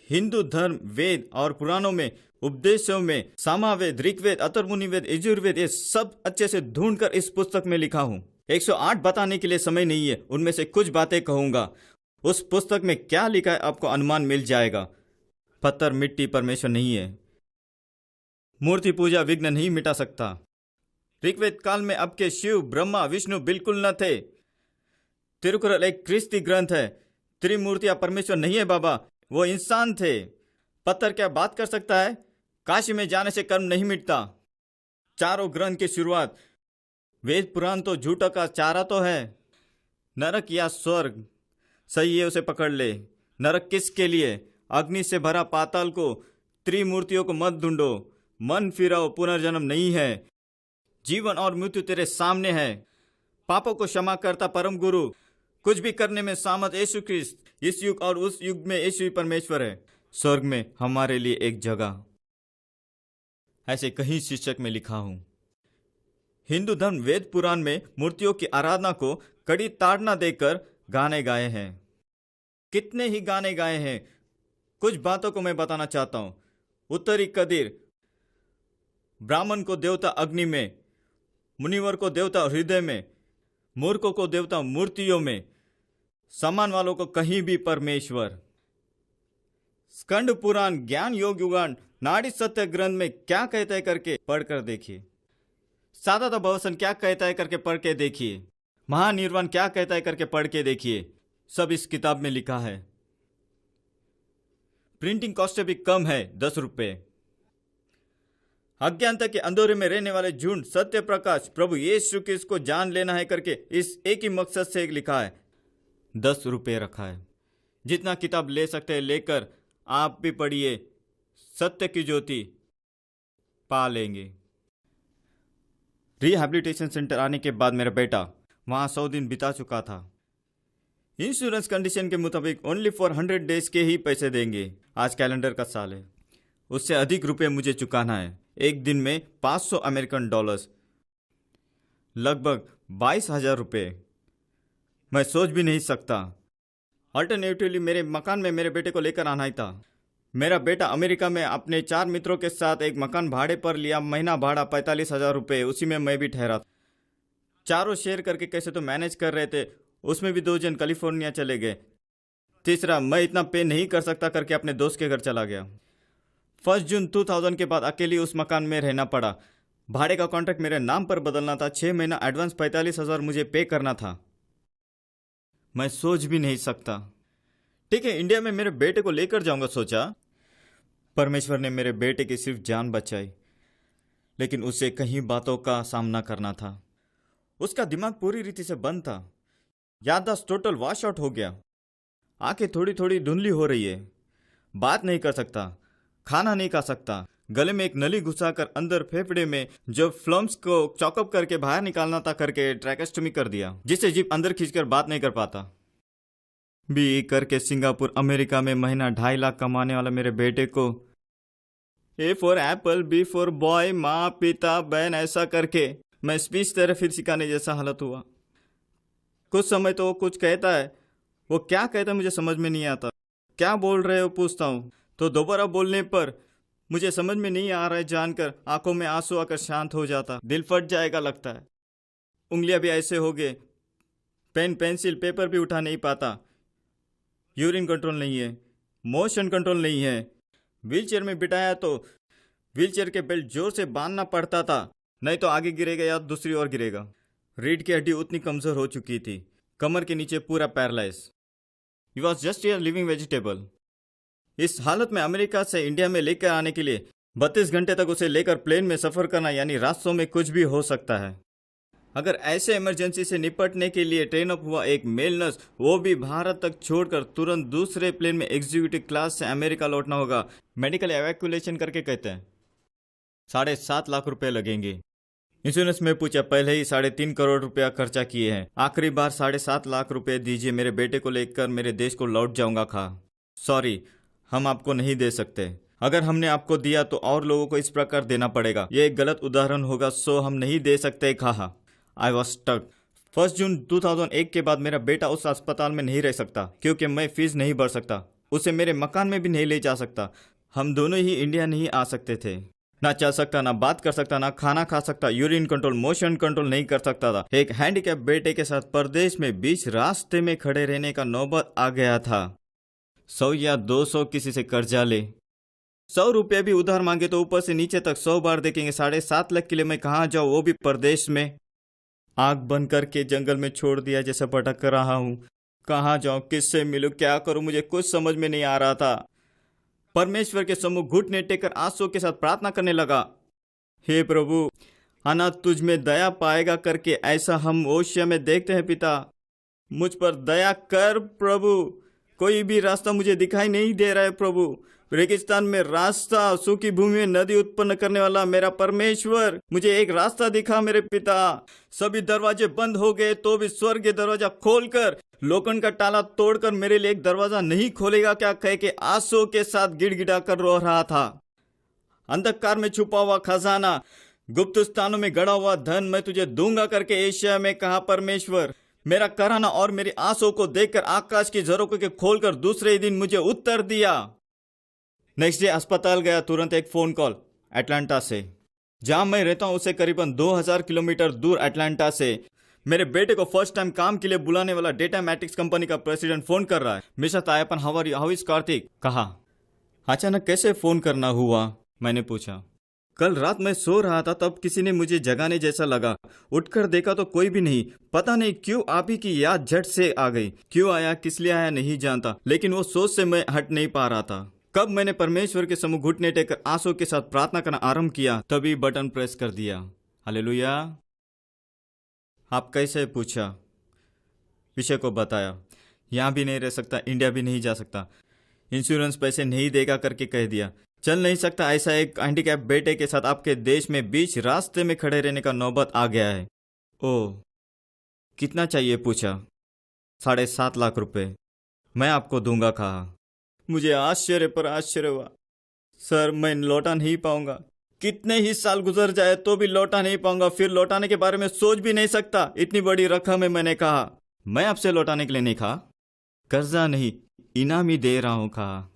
हिंदू धर्म, वेद और पुराणों में, उपदेशों में, सामावेद, ऋग्वेद, अथर्वमुनिवेद, यजुर्वेद, ये सब अच्छे से ढूंढकर इस पुस्तक में लिखा हूं। 108 बताने के लिए समय नहीं है, उनमें से कुछ बातें कहूंगा। उस पुस्तक में क्या लिखा है आपको अनुमान मिल जाएगा। पत्थर, मिट्टी परमेश्वर नहीं है। मूर्ति पूजा विघ्न नहीं मिटा सकता। ऋग्वेद काल में अब के शिव, ब्रह्मा, विष्णु बिल्कुल न थे। तिरुकुरल एक ख्रिस्ती ग्रंथ है। त्रिमूर्तियां परमेश्वर नहीं है बाबा, वो इंसान थे। पत्थर क्या बात कर सकता है? काशी में जाने से कर्म नहीं मिटता। चारों ग्रंथ की शुरुआत, वेद पुराण तो झूठा का चारा तो है। नरक या स्वर्ग सही है, उसे पकड़ ले। नरक किसके लिए? अग्नि से भरा पाताल को, त्रिमूर्तियों को मत ढूंढो। मन फिराओ, पुनर्जन्म नहीं है। जीवन और मृत्यु तेरे सामने है। पापों को क्षमा करता परम गुरु, कुछ भी करने में सामर्थ यीशु क्रिस्त। इस युग और उस युग में यीशु ही परमेश्वर है। स्वर्ग में हमारे लिए एक जगह, ऐसे कहीं शीर्षक में लिखा हूं। हिंदू धर्म, वेद पुराण में मूर्तियों की आराधना को कड़ी ताड़ना देकर गाने गाए हैं। कितने ही गाने गाए हैं। कुछ बातों को मैं बताना चाहता हूं। उत्तरी कदीर, ब्राह्मण को देवता अग्नि में, मुनिवर को देवता हृदय में, मूर्खों को देवता मूर्तियों में, सम्मान वालों को कहीं भी परमेश्वर। स्कंद पुराण, ज्ञान योग युगान, नाड़ी सत्य ग्रंथ में क्या कहता है करके पढ़कर देखिए। सादा भवसन क्या कहता है करके पढ़ के देखिए। महानिर्वाण क्या कहता है करके पढ़ के देखिए। सब इस किताब में लिखा है। प्रिंटिंग कॉस्ट भी कम है, 10 रुपए। अज्ञानता के अंधेरे में रहने वाले झुंड सत्य प्रकाश प्रभु यीशु क्रिस्त को जान लेना है करके इस एक ही मकसद से लिखा है। 10 रुपए रखा है। जितना किताब ले सकते हैं लेकर आप भी पढ़िए। सत्य की ज्योति पा लेंगे। रिहैबिलिटेशन सेंटर आने के बाद मेरा बेटा वहां 100 दिन बिता चुका था। इंश्योरेंस कंडीशन के मुताबिक ओनली फॉर 100 डेज के ही पैसे देंगे। आज कैलेंडर का साल है, उससे अधिक रुपए मुझे चुकाना है। एक दिन में 500 अमेरिकन डॉलर्स, लगभग 22,000 रुपये। मैं सोच भी नहीं सकता। अल्टरनेटिवली मेरे मकान में मेरे बेटे को लेकर आना ही था। मेरा बेटा अमेरिका में अपने 4 मित्रों के साथ एक मकान भाड़े पर लिया। महीना भाड़ा 45,000 रुपये। उसी में मैं भी ठहरा। चारों शेयर करके कैसे तो मैनेज कर रहे थे। उसमें भी 2 जन कैलिफोर्निया चले गए। तीसरा, मैं इतना पे नहीं कर सकता करके अपने दोस्त के घर चला गया। 1 जून 2000 के बाद अकेली उस मकान में रहना पड़ा। भाड़े का कॉन्ट्रैक्ट मेरे नाम पर बदलना था। 6 महीना एडवांस 45,000 मुझे पे करना था। मैं सोच भी नहीं सकता। ठीक है, इंडिया में मेरे बेटे को लेकर जाऊंगा सोचा। परमेश्वर ने मेरे बेटे की सिर्फ जान बचाई, लेकिन उसे कई बातों का सामना करना था। उसका दिमाग पूरी रीति से बंद था। याददाश्त टोटल वॉश आउट हो गया। आंखें थोड़ी थोड़ी धुंधली हो रही है। बात नहीं कर सकता, खाना नहीं खा सकता। गले में एक नली घुसाकर अंदर फेफड़े में जो फ्लम्स को चॉकअप करके बाहर निकालना था करके ट्रैकेस्टोमी कर दिया, जिससे जीभ अंदर खींचकर बात नहीं कर पाता। बी करके सिंगापुर, अमेरिका में महीना 2.5 लाख कमाने वाला मेरे बेटे को A for apple, B for boy, माँ, पिता, बहन, ऐसा करके मैं स्पीच तरह फिर सिखाने जैसा हालत हुआ। कुछ समय तो वो कुछ कहता है। वो क्या कहता है मुझे समझ में नहीं आता। क्या बोल रहे हो पूछता हूँ तो दोबारा बोलने पर मुझे समझ में नहीं आ रहा है जानकर आंखों में आंसू आकर शांत हो जाता। दिल फट जाएगा लगता है। उंगलियां भी ऐसे हो गए, पेन, पेंसिल, पेपर भी उठा नहीं पाता। यूरिन कंट्रोल नहीं है, मोशन कंट्रोल नहीं है। व्हीलचेयर में बिठाया तो व्हीलचेयर के बेल्ट जोर से बांधना पड़ता था, नहीं तो आगे गिरेगा या दूसरी ओर गिरेगा। रीढ़ की हड्डी उतनी कमजोर हो चुकी थी, कमर के नीचे पूरा paralyse. He was just a living vegetable. इस हालत में अमेरिका से इंडिया में लेकर आने के लिए 32 घंटे तक उसे लेकर प्लेन में सफर करना, यानी रास्तों में कुछ भी हो सकता है। अगर ऐसे इमरजेंसी से निपटने के लिए ट्रेन अप हुआ एक मेल नर्स, वो भी भारत तक छोड़कर तुरंत दूसरे प्लेन में एग्जीक्यूटिव क्लास से अमेरिका लौटना होगा, मेडिकल एवैक्यूलेशन करके कहते हैं 7.5 लाख रुपए लगेंगे। इंश्योरेंस में पूछा, पहले ही 3.5 करोड़ रुपया खर्चा किए हैं, आखिरी बार 7.5 लाख रुपए दीजिए, मेरे बेटे को लेकर मेरे देश को लौट जाऊंगा। खा सॉरी, हम आपको नहीं दे सकते। अगर हमने आपको दिया तो और लोगों को इस प्रकार देना पड़ेगा, ये एक गलत उदाहरण होगा, सो हम नहीं दे सकते। कहा। I was stuck. 1 जून 2001 के बाद मेरा बेटा उस अस्पताल में नहीं रह सकता क्योंकि मैं फीस नहीं भर सकता, उसे मेरे मकान में भी नहीं ले जा सकता। हम दोनों ही इंडिया नहीं आ सकते थे, ना चल सकता, ना बात कर सकता, ना खाना खा सकता, यूरिन कंट्रोल, मोशन कंट्रोल नहीं कर सकता था। एक हैंडीकैप बेटे के साथ परदेश में बीच रास्ते में खड़े रहने का नौबत आ गया था। 100 या 200 किसी से कर्जा ले, 100 रुपये भी उधार मांगे तो ऊपर से नीचे तक 100 बार देखेंगे। 7.5 लाख के लिए मैं कहाँ जाऊँ, वो भी परदेश में। आग बंद करके जंगल में छोड़ दिया जैसे भटक रहा हूँ। कहाँ जाऊँ, किससे मिलूं, क्या करूँ, मुझे कुछ समझ में नहीं आ रहा था। परमेश्वर के सम्मुख घुटने टेककर आंसू के साथ प्रार्थना करने लगा, हे प्रभु, अनाथ तुझ में दया पाएगा करके ऐसा हम ओशिया में देखते हैं। पिता, मुझ पर दया कर प्रभु, कोई भी रास्ता मुझे दिखाई नहीं दे रहा है प्रभु। रेगिस्तान में रास्ता, सूखी भूमि में नदी उत्पन्न करने वाला मेरा परमेश्वर, मुझे एक रास्ता दिखा मेरे पिता। सभी दरवाजे बंद हो गए तो भी स्वर्ग दरवाजा खोलकर, लोखंड का ताला तोड़कर मेरे लिए एक दरवाजा नहीं खोलेगा क्या, कह के आंसू के साथ गिड़गिड़ा कर रो रहा था। अंधकार में छुपा हुआ खजाना, गुप्त स्थानों में गड़ा हुआ धन मैं तुझे दूंगा करके एशिया में कहा परमेश्वर। मेरा कराना और मेरी आंसू को देखकर आकाश की झरोकों के खोलकर दूसरे ही दिन मुझे उत्तर दिया। नेक्स्ट डे अस्पताल गया, तुरंत एक फोन कॉल अटलांटा से, जहां मैं रहता हूं उसे करीबन 2000 किलोमीटर दूर अटलांटा से। मेरे बेटे को फर्स्ट टाइम काम के लिए बुलाने वाला डेटा मैट्रिक्स कंपनी का प्रेसिडेंट फोन कर रहा है। Mister Tayapan, how is Kartik? कहा। अचानक कैसे फोन करना हुआ, मैंने पूछा। कल रात मैं सो रहा था, तब किसी ने मुझे जगाने जैसा लगा। उठकर देखा तो कोई भी नहीं। पता नहीं क्यों आप ही की याद झट से आ गई। क्यों आया, किस लिए आया नहीं जानता, लेकिन वो सोच से मैं हट नहीं पा रहा था। कब मैंने परमेश्वर के सम्मुख घुटने टेककर आंसू के साथ प्रार्थना करना आरंभ किया, तभी बटन प्रेस कर दिया। हालेलुया। आप कैसे पूछा, विषय को बताया। यहाँ भी नहीं रह सकता, इंडिया भी नहीं जा सकता, इंश्योरेंस पैसे नहीं देगा करके कह दिया। चल नहीं सकता, ऐसा एक हैंडीकैप बेटे के साथ आपके देश में बीच रास्ते में खड़े रहने का नौबत आ गया है। ओह, कितना चाहिए पूछा। 7.5 लाख रुपए मैं आपको दूंगा कहा। मुझे आश्चर्य पर आश्चर्य हुआ। सर, मैं लौटा नहीं पाऊंगा, कितने ही साल गुजर जाए तो भी लौटा नहीं पाऊंगा, फिर लौटाने के बारे में सोच भी नहीं सकता, इतनी बड़ी रकम है। मैंने कहा, मैं आपसे लौटाने के लिए नहीं कहा, कर्जा नहीं, इनाम ही दे रहा हूं कहा।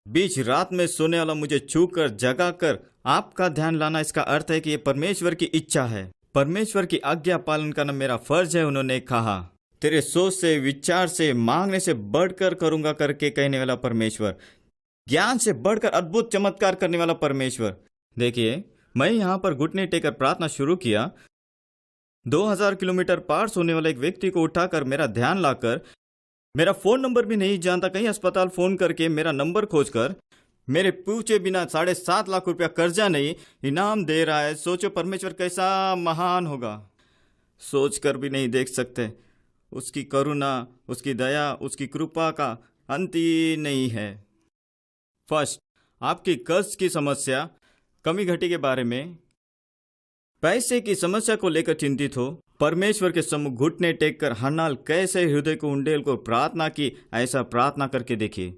बीच रात में सोने वाला मुझे छू कर जगा कर आपका ध्यान लाना, इसका अर्थ है कि ये परमेश्वर की इच्छा है, परमेश्वर की आज्ञा पालन करना मेरा फर्ज है। उन्होंने कहा, तेरे सोच से, विचार से, मांगने से बढ़कर करूंगा करके कहने वाला परमेश्वर, ज्ञान से बढ़कर अद्भुत चमत्कार करने वाला परमेश्वर। देखिए, मैं यहाँ पर घुटने टेकर प्रार्थना शुरू किया। 2000 किलोमीटर पार सोने वाले एक व्यक्ति को उठाकर मेरा ध्यान लाकर, मेरा फोन नंबर भी नहीं जानता, कहीं अस्पताल फोन करके मेरा नंबर खोजकर, मेरे पूछे बिना 7.5 लाख रुपया कर्जा नहीं, इनाम दे रहा है। सोचो परमेश्वर कैसा महान होगा, सोच कर भी नहीं देख सकते। उसकी करुणा, उसकी दया, उसकी कृपा का अंत ही नहीं है। फर्स्ट, आपकी कर्ज की समस्या, कमी घटी के बारे में, पैसे की समस्या को लेकर चिंतित हो, परमेश्वर के सम्मुख घुटने टेक कर हनाल कैसे हृदय को उंडेल को प्रार्थना की, ऐसा प्रार्थना करके देखिए।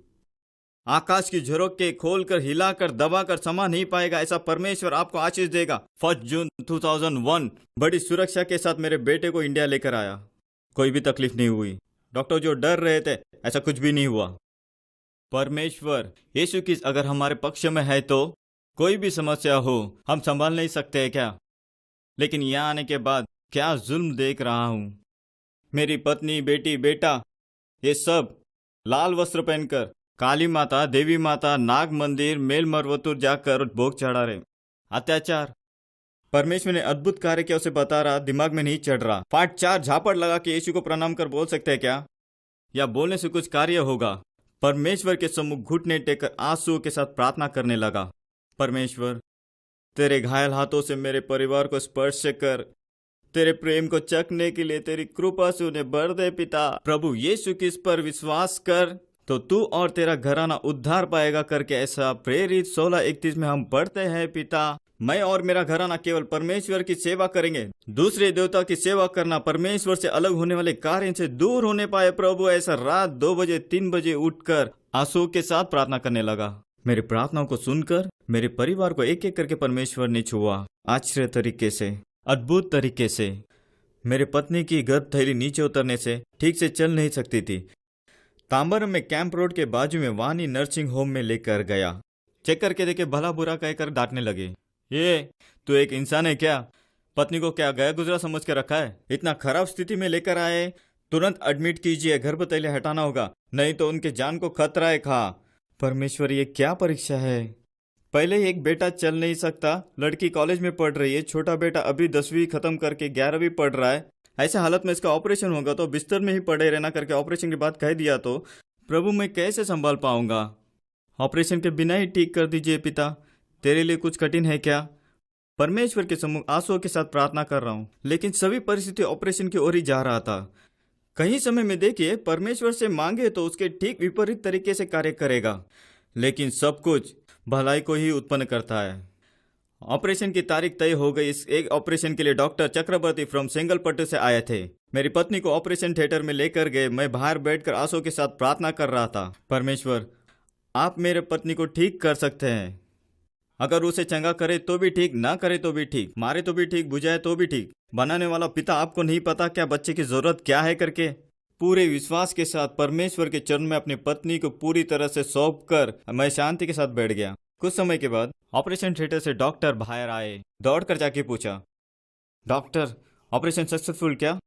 आकाश की झरोके खोलकर, हिलाकर, दबाकर समा नहीं पाएगा, ऐसा परमेश्वर आपको आशीष देगा। 1 जून 2001 बड़ी सुरक्षा के साथ मेरे बेटे को इंडिया लेकर आया, कोई भी तकलीफ नहीं हुई। डॉक्टर जो डर रहे थे, ऐसा कुछ भी नहीं हुआ। परमेश्वर यीशु की अगर हमारे पक्ष में है तो कोई भी समस्या हो हम संभाल नहीं सकते हैं क्या? लेकिन यहाँ आने के बाद क्या जुल्म देख रहा हूँ। मेरी पत्नी, बेटी, बेटा, ये सब लाल वस्त्र पहनकर काली माता, देवी माता, नाग मंदिर, मेल मरवतुर जाकर भोग चढ़ा रहे। अत्याचार परमेश्वर ने अद्भुत कार्य किया, उसे बता रहा, दिमाग में नहीं चढ़ रहा। 4 झापड़ लगा के यीशु को प्रणाम कर बोल सकते हैं क्या? या बोलने से कुछ कार्य होगा। परमेश्वर के सम्मुख घुटने टेकर आंसुओं के साथ प्रार्थना करने लगा। परमेश्वर, तेरे घायल हाथों से मेरे परिवार को स्पर्श कर तेरे प्रेम को चखने के लिए तेरी कृपा से उन्हें भर दे पिता। प्रभु यीशु की इस पर विश्वास कर तो तू और तेरा घराना उद्धार पाएगा करके ऐसा प्रेरित 16:31 में हम पढ़ते हैं पिता। मैं और मेरा घराना केवल परमेश्वर की सेवा करेंगे। दूसरे देवता की सेवा करना, परमेश्वर से अलग होने वाले कार्य से दूर होने पाए प्रभु। ऐसा रात 2 बजे 3 बजे उठकर आंसू के साथ प्रार्थना करने लगा। मेरी प्रार्थनाओं को सुनकर मेरे परिवार को एक एक करके परमेश्वर ने छुआ, आश्चर्य तरीके से, अद्भुत तरीके से। मेरे पत्नी की गर्भ थैली नीचे उतरने से ठीक से चल नहीं सकती थी। तांबरम में कैंप रोड के बाजू में वानी नर्सिंग होम में लेकर गया। चेक करके देखे भला बुरा कहकर डांटने लगे। ये तू एक इंसान है क्या? पत्नी को क्या गया गुजरा समझ के रखा है? इतना खराब स्थिति में लेकर आए, तुरंत एडमिट कीजिए, गर्भ थैली हटाना होगा, नहीं तो उनके जान को खतरा है। खा परमेश्वर, ये क्या परीक्षा है? पहले ही एक बेटा चल नहीं सकता, लड़की कॉलेज में पढ़ रही है, छोटा बेटा अभी 10वीं खत्म करके 11वीं पढ़ रहा है। ऐसे हालत में इसका ऑपरेशन होगा तो बिस्तर में ही पड़े रहना करके ऑपरेशन की बात कह दिया तो प्रभु मैं कैसे संभाल पाऊंगा? ऑपरेशन के बिना ही ठीक कर दीजिए पिता, तेरे लिए कुछ कठिन है क्या? परमेश्वर के सम्मुख आंसुओं के साथ प्रार्थना कर रहा हूँ, लेकिन सभी परिस्थिति ऑपरेशन की ओर ही जा रहा था। कहीं समय में देखिए, परमेश्वर से मांगे तो उसके ठीक विपरीत तरीके से कार्य करेगा, लेकिन सब कुछ भलाई को ही उत्पन्न करता है। ऑपरेशन की तारीख तय हो गई। इस एक ऑपरेशन के लिए डॉक्टर चक्रवर्ती फ्रॉम सेंगलपट्टू से आए थे। मेरी पत्नी को ऑपरेशन थिएटर में लेकर गए। मैं बाहर बैठकर आंसू के साथ प्रार्थना कर रहा था। परमेश्वर, आप मेरे पत्नी को ठीक कर सकते हैं। अगर उसे चंगा करे तो भी ठीक, ना करे तो भी ठीक, मारे तो भी ठीक, बुझाए तो भी ठीक। बनाने वाला पिता आपको नहीं पता क्या बच्चे की जरूरत क्या है करके? पूरे विश्वास के साथ परमेश्वर के चरण में अपनी पत्नी को पूरी तरह से सौंप कर मैं शांति के साथ बैठ गया। कुछ समय के बाद ऑपरेशन थिएटर से डॉक्टर बाहर आए। दौड़कर जाके पूछा, डॉक्टर ऑपरेशन सक्सेसफुल क्या?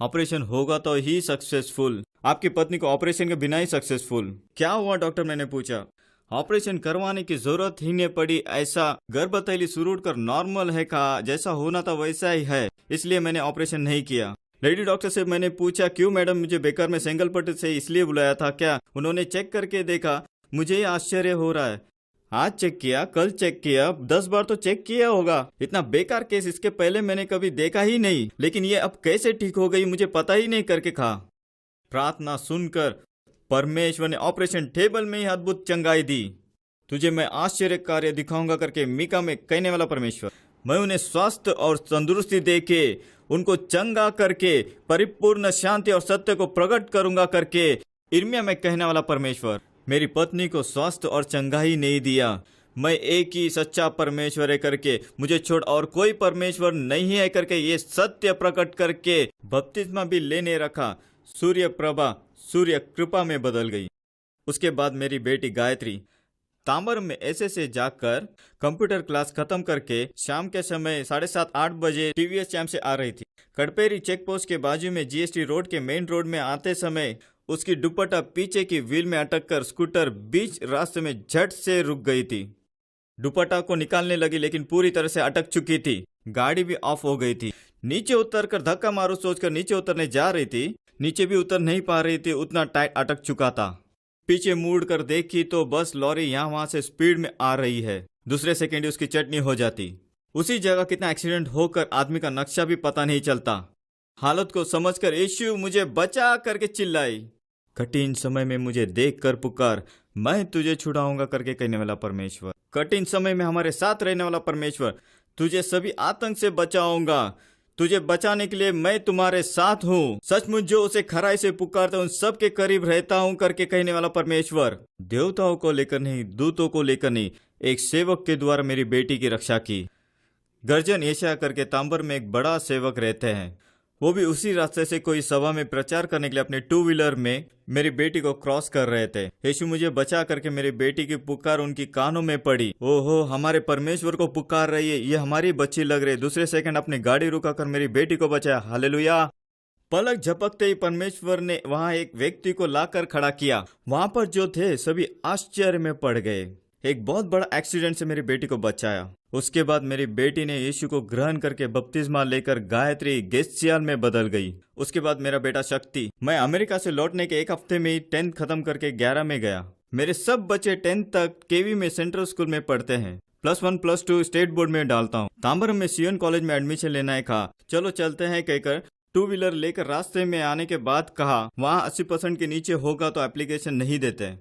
ऑपरेशन होगा तो ही सक्सेसफुल, आपकी पत्नी को ऑपरेशन के बिना ही सक्सेसफुल। क्या हुआ डॉक्टर? मैंने पूछा। ऑपरेशन करवाने की जरूरत ही नहीं पड़ी, ऐसा गर्भथैली शुरू कर नॉर्मल है, कहा जैसा होना था वैसा ही है, इसलिए मैंने ऑपरेशन नहीं किया। लेडी डॉक्टर से मैंने पूछा, क्यों मैडम? मुझे बेकार में सेंगलपट्टू से इसलिए बुलाया था क्या? उन्होंने चेक करके देखा। मुझे ये आश्चर्य हो रहा है, आज चेक किया, कल चेक किया, 10 बार तो चेक किया होगा। इतना बेकार केस इसके पहले मैंने कभी देखा ही नहीं, लेकिन ये अब कैसे ठीक हो गई मुझे पता ही नहीं करके कहा। प्रार्थना सुनकर परमेश्वर ने ऑपरेशन टेबल में ही अद्भुत चंगाई दी। तुझे मैं आश्चर्य कार्य दिखाऊंगा करके मीका में कहने वाला परमेश्वर। मैं उन्हें स्वास्थ्य और तंदुरुस्ती दे के उनको चंगा करके परिपूर्ण शांति और सत्य को प्रकट करूंगा करके इर्मिया में कहने वाला परमेश्वर। मेरी पत्नी को स्वास्थ्य और चंगाई नहीं दिया। मैं एक ही सच्चा परमेश्वर है करके, मुझे छोड़ और कोई परमेश्वर नहीं है करके ये सत्य प्रकट करके बपतिस्मा भी लेने रखा। सूर्य प्रभा सूर्य कृपा में बदल गई। उसके बाद मेरी बेटी गायत्री तांबरम में ऐसे जाकर कंप्यूटर क्लास खत्म करके शाम के समय 7:30-8 बजे टीवीएस चैम्प से आ रही थी। कड़पेरी चेक पोस्ट के बाजू में जीएसटी रोड के मेन रोड में आते समय उसकी दुपट्टा पीछे की व्हील में अटक कर स्कूटर बीच रास्ते में झट से रुक गई थी। दुपट्टा को निकालने लगी लेकिन पूरी तरह से अटक चुकी थी। गाड़ी भी ऑफ हो गई थी। नीचे उतरकर धक्का मारू सोचकर नीचे उतरने जा रही थी, नीचे भी उतर नहीं पा रही थी, उतना टाइट अटक चुका था। पीछे मुड़ कर देखी तो बस लॉरी यहाँ वहां से स्पीड में आ रही है। दूसरे सेकेंड उसकी चटनी हो जाती। उसी जगह कितना एक्सीडेंट होकर आदमी का नक्शा भी पता नहीं चलता। हालत को समझकर यीशु मुझे बचा करके चिल्लाई। कठिन समय में मुझे देखकर पुकार, मैं तुझे छुड़ाऊंगा करके कहने वाला परमेश्वर। कठिन समय में हमारे साथ रहने वाला परमेश्वर। तुझे सभी आतंक से बचाऊंगा, तुझे बचाने के लिए मैं तुम्हारे साथ हूँ। सचमुच जो उसे खराई से पुकारते उन सब के करीब रहता हूँ करके कहने वाला परमेश्वर। देवताओं को लेकर नहीं, दूतों को लेकर नहीं, एक सेवक के द्वारा मेरी बेटी की रक्षा की। गर्जन यशायाह करके तांबर में एक बड़ा सेवक रहते हैं। वो भी उसी रास्ते से कोई सभा में प्रचार करने के लिए अपने 2 व्हीलर में मेरी बेटी को क्रॉस कर रहे थे। यीशु मुझे बचा करके मेरी बेटी की पुकार उनकी कानों में पड़ी। ओहो, हमारे परमेश्वर को पुकार रही है, ये हमारी बच्ची लग रही है। दूसरे सेकंड अपनी गाड़ी रुकाकर मेरी बेटी को बचाया। हालेलुया। पलक झपकते ही परमेश्वर ने वहां एक व्यक्ति को लाकर खड़ा किया। वहां पर जो थे सभी आश्चर्य में पड़ गए। एक बहुत बड़ा एक्सीडेंट से मेरी बेटी को बचाया। उसके बाद मेरी बेटी ने यीशु को ग्रहण करके बपतिस्मा लेकर गायत्री गेस्सियाल में बदल गई। उसके बाद मेरा बेटा शक्ति, मैं अमेरिका से लौटने के एक हफ्ते में ही 10th खत्म करके 11 में गया। मेरे सब बच्चे 10th तक केवी में सेंट्रल स्कूल में पढ़ते हैं। +1 +2 स्टेट बोर्ड में डालता हूँ। तांबरम में सियोन कॉलेज में एडमिशन लेना है। कहा चलो चलते हैं कहकर 2 व्हीलर लेकर रास्ते में आने के बाद कहा वहाँ 80% के नीचे होगा तो एप्लीकेशन नहीं देते।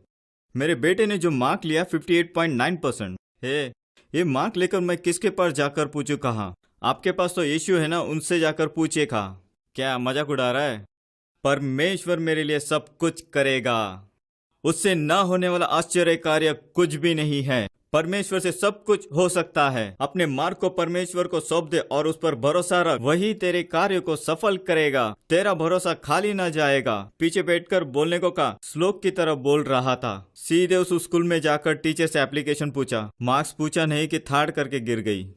मेरे बेटे ने जो मार्क लिया 58.9% है। ये मार्क लेकर मैं किसके पास जाकर पूछूं? कहा आपके पास तो यीशु है ना, उनसे जाकर पूछिए। कहा क्या मजाक उड़ा रहा है? परमेश्वर मेरे लिए सब कुछ करेगा। उससे न होने वाला आश्चर्य कार्य कुछ भी नहीं है। परमेश्वर से सब कुछ हो सकता है। अपने मार्ग को परमेश्वर को सौंप दे और उस पर भरोसा रख, वही तेरे कार्य को सफल करेगा। तेरा भरोसा खाली न जाएगा। पीछे बैठकर बोलने को कहा, श्लोक की तरह बोल रहा था। सीधे उस स्कूल में जाकर टीचर से एप्लीकेशन पूछा। मार्क्स पूछा नहीं कि थाड़ करके गिर गई।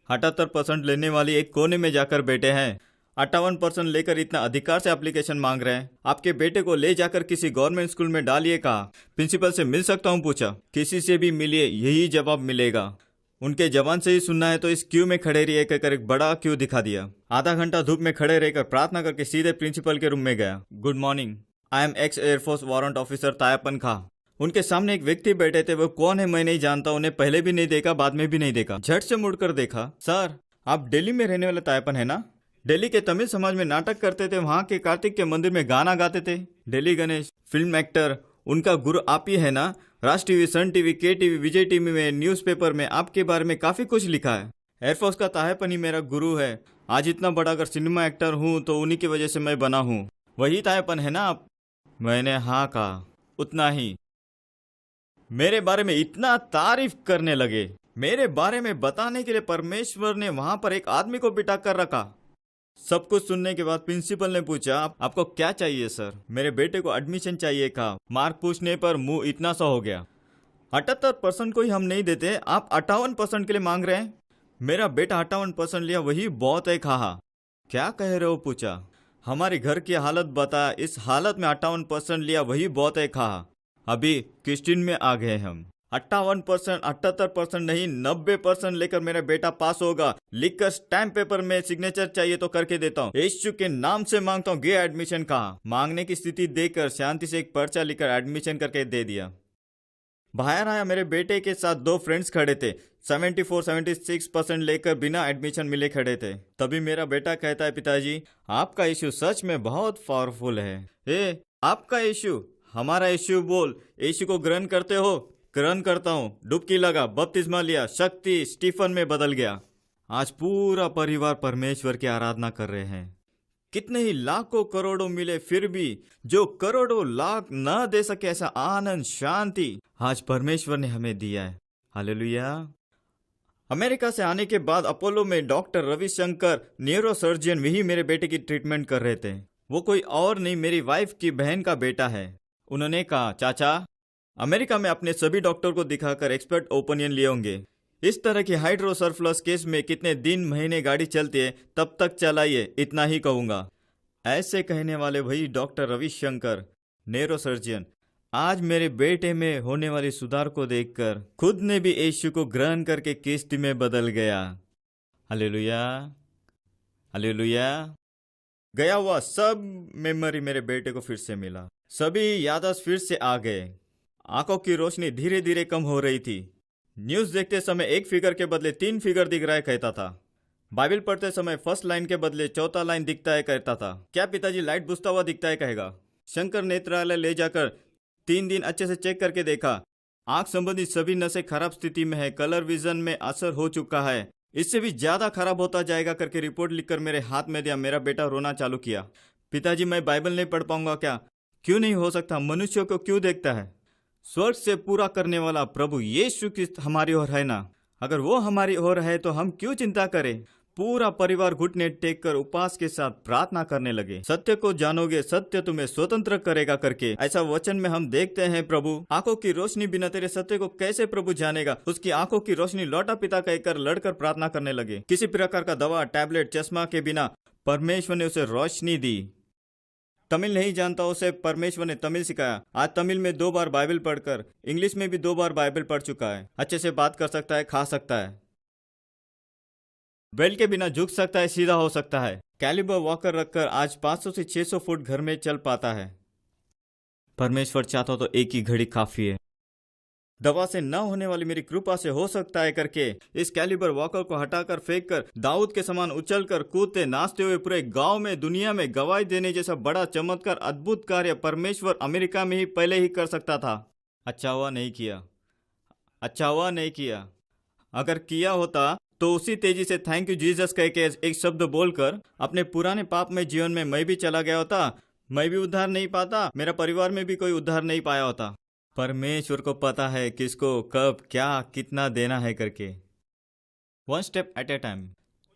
78% लेने वाली एक कोने में जाकर बैठे हैं। 58% लेकर इतना अधिकार से एप्लीकेशन मांग रहे हैं। आपके बेटे को ले जाकर किसी गवर्नमेंट स्कूल में डालिए। कहा प्रिंसिपल से मिल सकता हूँ? पूछा किसी से भी मिलिए, यही जवाब मिलेगा। उनके जवान से ही सुनना है तो इस क्यू में खड़े रहिए कहकर एक बड़ा क्यू दिखा दिया। आधा घंटा धूप में खड़े रहकर प्रार्थना करके सीधे प्रिंसिपल के रूम में गया। Good morning, I am ex air force warrant officer Tayapan खा। उनके सामने एक व्यक्ति बैठे थे। वो कौन है मैं नहीं जानता। उन्हें पहले भी नहीं देखा, बाद में भी नहीं देखा। झट से मुड़कर देखा। सर, आप दिल्ली में रहने वाले तायापन है ना? दिल्ली के तमिल समाज में नाटक करते थे, वहाँ के कार्तिक के मंदिर में गाना गाते थे। दिल्ली गणेश फिल्म एक्टर, उनका गुरु आप ही है ना? राज टीवी, सन टीवी, के टीवी, विजय टीवी में, न्यूज़पेपर में आपके बारे में काफी कुछ लिखा है। एयरफोर्स का तायापन ही मेरा गुरु है। आज इतना बड़ा अगर सिनेमा एक्टर हूँ तो उन्हीं की वजह से मैं बना हूँ। वही तायापन है ना आप? मैंने हाँ कहा, उतना ही। मेरे बारे में इतना तारीफ करने लगे। मेरे बारे में बताने के लिए परमेश्वर ने वहां पर एक आदमी को बिठा कर रखा। सब कुछ सुनने के बाद प्रिंसिपल ने पूछा, आपको क्या चाहिए सर? मेरे बेटे को एडमिशन चाहिए। कहा मार्क पूछने पर मुंह इतना सा हो गया। 78% को ही हम नहीं देते, आप 58% के लिए मांग रहे हैं। मेरा बेटा 58% लिया, वही बहुत है। कहा क्या कह रहे हो? पूछा हमारे घर की हालत बता, इस हालत में 58% लिया, वही बहुत है। कहा अभी क्रिस्टीन में आ गए हम। 58%, 78% नहीं, 90% लेकर मेरा बेटा पास होगा। लिखकर स्टैम्प पेपर में सिग्नेचर चाहिए तो करके देता हूँ। यीशु के नाम से मांगता हूँ, गे एडमिशन। कहा मांगने की स्थिति देखकर शांति से एक पर्चा लिखकर एडमिशन करके दे दिया। बाहर आया, मेरे बेटे के साथ 2 फ्रेंड्स खड़े थे। 74-76% लेकर बिना एडमिशन मिले खड़े थे। तभी मेरा बेटा कहता है, पिताजी आपका यीशु सच में बहुत पावरफुल है। आपका यीशु? हमारा यीशु बोल। यीशु को ग्रहण करते हो? ग्रहण करता हूँ। डुबकी लगा, बपतिस्मा लिया, शक्ति स्टीफन में बदल गया। आज पूरा परिवार परमेश्वर की आराधना कर रहे हैं। कितने ही लाखों करोड़ों मिले फिर भी जो करोड़ों लाख न दे सके ऐसा आनंद, शांति आज परमेश्वर ने हमें दिया है। हालेलुया। अमेरिका से आने के बाद अपोलो में डॉक्टर रविशंकर न्यूरो सर्जन वही मेरे बेटे की ट्रीटमेंट कर रहे थे। वो कोई और नहीं, मेरी वाइफ की बहन का बेटा है। उन्होंने कहा, चाचा अमेरिका में अपने सभी डॉक्टर को दिखाकर एक्सपर्ट ओपिनियन लिए होंगे। इस तरह की हाइड्रोसल्फलस केस में कितने दिन महीने गाड़ी चलती है, तब तक चलाइए, इतना ही कहूंगा। ऐसे कहने वाले वही डॉक्टर रविशंकर न्यूरो सर्जन आज मेरे बेटे में होने वाली सुधार को देखकर खुद ने भी यीशु को ग्रहण करके किस्ती में बदल गया। Hallelujah, hallelujah. गया हुआ सब मेमोरी मेरे बेटे को फिर से मिला। सभी याददाश्त फिर से आ गए। आंखों की रोशनी धीरे धीरे कम हो रही थी। न्यूज देखते समय 1 फिगर के बदले 3 फिगर दिख रहा है कहता था। बाइबल पढ़ते समय फर्स्ट लाइन के बदले 4था लाइन दिखता है कहता था। क्या पिताजी लाइट बुझता हुआ दिखता है कहेगा। शंकर नेत्रालय ले जाकर 3 दिन अच्छे से चेक करके देखा। आंख संबंधी सभी नसें खराब स्थिति में है। कलर विजन में असर हो चुका है, इससे भी ज्यादा खराब होता जाएगा करके रिपोर्ट लिखकर मेरे हाथ में दिया। मेरा बेटा रोना चालू किया। पिताजी मैं बाइबल नहीं पढ़ पाऊंगा क्या? क्यों नहीं हो सकता? मनुष्यों को क्यों देखता है? स्वर्ग से पूरा करने वाला प्रभु यीशु क्रिस्त हमारी ओर है ना। अगर वो हमारी ओर है तो हम क्यों चिंता करें? पूरा परिवार घुटने टेक कर उपवास के साथ प्रार्थना करने लगे। सत्य को जानोगे, सत्य तुम्हें स्वतंत्र करेगा करके ऐसा वचन में हम देखते हैं। प्रभु आंखों की रोशनी बिना तेरे सत्य को कैसे प्रभु जानेगा? उसकी आंखों की रोशनी लौटा पिता कहकर लड़कर प्रार्थना करने लगे। किसी प्रकार का दवा, टैबलेट, चश्मा के बिना परमेश्वर ने उसे रोशनी दी। तमिल नहीं जानता उसे परमेश्वर ने तमिल सिखाया। आज तमिल में 2 बार बाइबल पढ़कर, इंग्लिश में भी 2 बार बाइबल पढ़ चुका है। अच्छे से बात कर सकता है, खा सकता है, बेल्ट के बिना झुक सकता है, सीधा हो सकता है। कैलिबर वॉकर रखकर आज 500 से 600 फुट घर में चल पाता है। परमेश्वर चाहता तो एक ही घड़ी काफी है। दवा से न होने वाली मेरी कृपा से हो सकता है करके इस कैलिबर वॉकर को हटाकर फेंक कर दाऊद के समान उछलकर कूदते नाचते हुए पूरे गांव में, दुनिया में गवाही देने जैसा बड़ा चमत्कार, अद्भुत कार्य परमेश्वर अमेरिका में ही पहले ही कर सकता था। अच्छा हुआ नहीं किया, अच्छा हुआ नहीं किया। अगर किया होता तो उसी तेजी से थैंक यू जीसस कह के एक शब्द बोलकर अपने पुराने पाप में जीवन में मैं भी चला गया होता। मैं भी उद्धार नहीं पाता, मेरा परिवार में भी कोई उद्धार नहीं पाया होता। परमेश्वर को पता है किसको कब क्या कितना देना है करके। 1 स्टेप एट ए टाइम,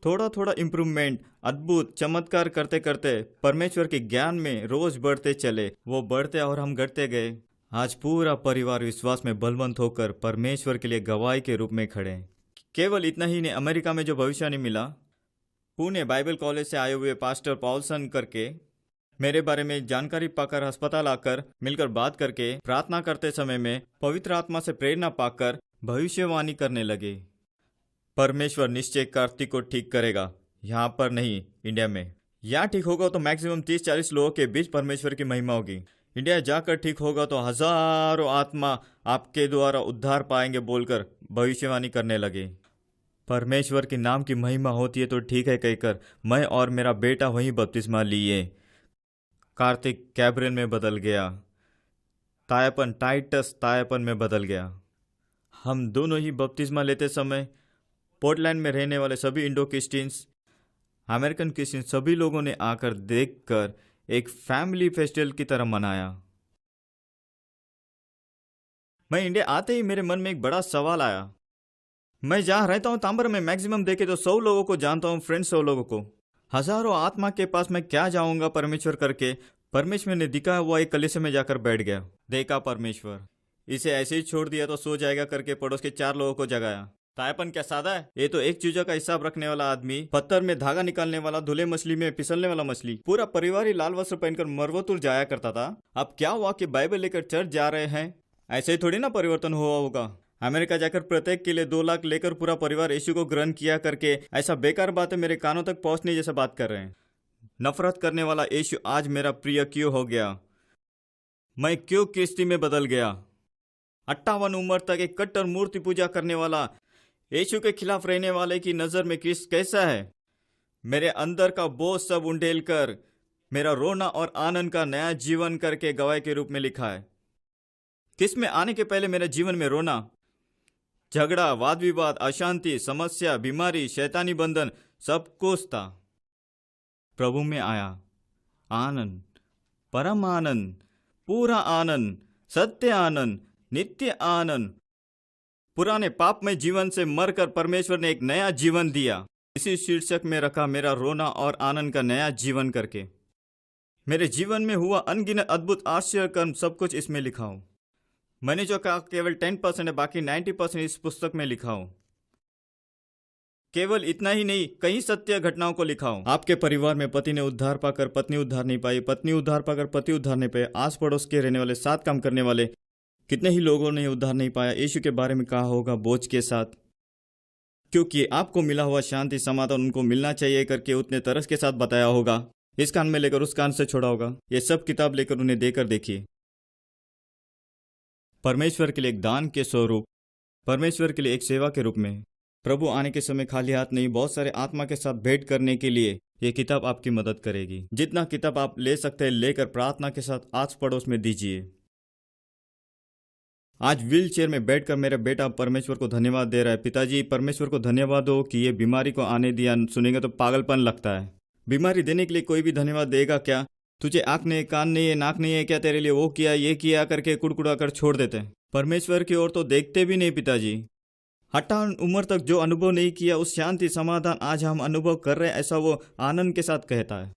थोड़ा थोड़ा इम्प्रूवमेंट, अद्भुत चमत्कार करते करते परमेश्वर के ज्ञान में रोज बढ़ते चले। वो बढ़ते और हम घटते गए। आज पूरा परिवार विश्वास में बलवंत होकर परमेश्वर के लिए गवाही के रूप में खड़े हैं। केवल इतना ही नहीं, अमेरिका में जो भविष्यवाणी मिला, पुणे बाइबल कॉलेज से आए हुए पास्टर पॉलसन करके मेरे बारे में जानकारी पाकर अस्पताल आकर मिलकर बात करके प्रार्थना करते समय में पवित्र आत्मा से प्रेरणा पाकर भविष्यवाणी करने लगे। परमेश्वर निश्चय कार्तिक को ठीक करेगा, यहाँ पर नहीं, इंडिया में। यहाँ ठीक होगा तो मैक्सिमम 30-40 लोगों के बीच परमेश्वर की महिमा होगी। इंडिया जाकर ठीक होगा तो हजारों आत्मा आपके द्वारा उद्धार पाएंगे बोलकर भविष्यवाणी करने लगे। परमेश्वर के नाम की महिमा होती है तो ठीक है कहकर मैं और मेरा बेटा वहीं बपतिस्मा लिए। कार्तिक कैब्रेन में बदल गया, तायापन टाइटस तायापन में बदल गया। हम दोनों ही बपतिस्मा लेते समय पोर्टलैंड में रहने वाले सभी इंडो क्रिश्चियंस, अमेरिकन क्रिश्चियंस सभी लोगों ने आकर देखकर एक फैमिली फेस्टिवल की तरह मनाया। मैं इंडिया आते ही मेरे मन में एक बड़ा सवाल आया। मैं जहाँ रहता हूँ तांबर में मैक्सिमम देखे तो 100 लोगों को जानता हूँ, फ्रेंड्स 100 लोगों को। हजारों आत्मा के पास मैं क्या जाऊंगा परमेश्वर करके परमेश्वर ने दिखाया हुआ एक कलीसिया में जाकर बैठ गया। देखा परमेश्वर इसे ऐसे ही छोड़ दिया तो सो जाएगा करके पड़ोस के 4 लोगों को जगाया। तायापन क्या सादा है? ये तो एक चीजों का हिसाब रखने वाला आदमी, पत्थर में धागा निकालने वाला, धुले मछली में फिसलने वाला मछली, पूरा परिवार ही लाल वस्त्र पहनकर मरवतुर जाया करता था। अब क्या हुआ कि बाइबल लेकर चर्च जा रहे हैं? ऐसे ही थोड़ी ना परिवर्तन हुआ होगा। अमेरिका जाकर प्रत्येक के लिए 2 लाख लेकर पूरा परिवार यीशु को ग्रहण किया करके ऐसा बेकार बात है मेरे कानों तक पहुंचने जैसा बात कर रहे हैं। नफरत करने वाला यीशु आज मेरा प्रिय क्यों हो गया? मैं क्यों किस्ती में बदल गया? 58 उम्र तक एक कट्टर मूर्ति पूजा करने वाला यीशु के खिलाफ रहने वाले की नजर में क्रिस्त कैसा है? मेरे अंदर का बोझ सब उंडेल कर मेरा रोना और आनंद का नया जीवन करके गवाही के रूप में लिखा है। किस में आने के पहले मेरे जीवन में रोना, झगड़ा, वाद विवाद, अशांति, समस्या, बीमारी, शैतानी बंधन सब कुछ था। प्रभु में आया आनंद, परम आनंद, पूरा आनंद, सत्य आनंद, नित्य आनंद। पुराने पाप में जीवन से मरकर परमेश्वर ने एक नया जीवन दिया। इसी शीर्षक में रखा मेरा रोना और आनंद का नया जीवन करके। मेरे जीवन में हुआ अनगिनत अद्भुत आश्चर्य कर्म सब कुछ इसमें लिखा हूं। मैंने जो कहा केवल 10% है, बाकी 90% इस पुस्तक में लिखा हूं। केवल इतना ही नहीं, कई सत्य घटनाओं को लिखा हूं। आपके परिवार में पति ने उद्धार पाकर पत्नी उद्धार नहीं पाई, पत्नी उद्धार पाकर पति उद्धार नहीं पाए, आस पड़ोस के रहने वाले, साथ काम करने वाले कितने ही लोगों ने उद्धार नहीं पाया। यीशु के बारे में कहा होगा बोझ के साथ, क्योंकि आपको मिला हुआ शांति समाधान उनको मिलना चाहिए करके उतने तरस के साथ बताया होगा। इस कान में लेकर उस कान से छोड़ा होगा। ये सब किताब लेकर उन्हें देकर देखिए। परमेश्वर के लिए एक दान के स्वरूप, परमेश्वर के लिए एक सेवा के रूप में, प्रभु आने के समय खाली हाथ नहीं, बहुत सारे आत्मा के साथ भेंट करने के लिए ये किताब आपकी मदद करेगी। जितना किताब आप ले सकते हैं लेकर प्रार्थना के साथ आस पड़ोस में दीजिए। आज व्हील चेयर में बैठकर मेरा बेटा परमेश्वर को धन्यवाद दे रहा है। पिताजी परमेश्वर को धन्यवाद दो कि ये बीमारी को आने दिया। सुनेंगे तो पागलपन लगता है। बीमारी देने के लिए कोई भी धन्यवाद देगा क्या? तुझे आंख नहीं, कान नहीं है, नाक नहीं है क्या? तेरे लिए वो किया, ये किया करके कुड़कुड़ा कर छोड़ देते हैं। परमेश्वर की ओर तो देखते भी नहीं। पिताजी 58 उम्र तक जो अनुभव नहीं किया उस शांति समाधान आज हम अनुभव कर रहे हैं, ऐसा वो आनंद के साथ कहता है।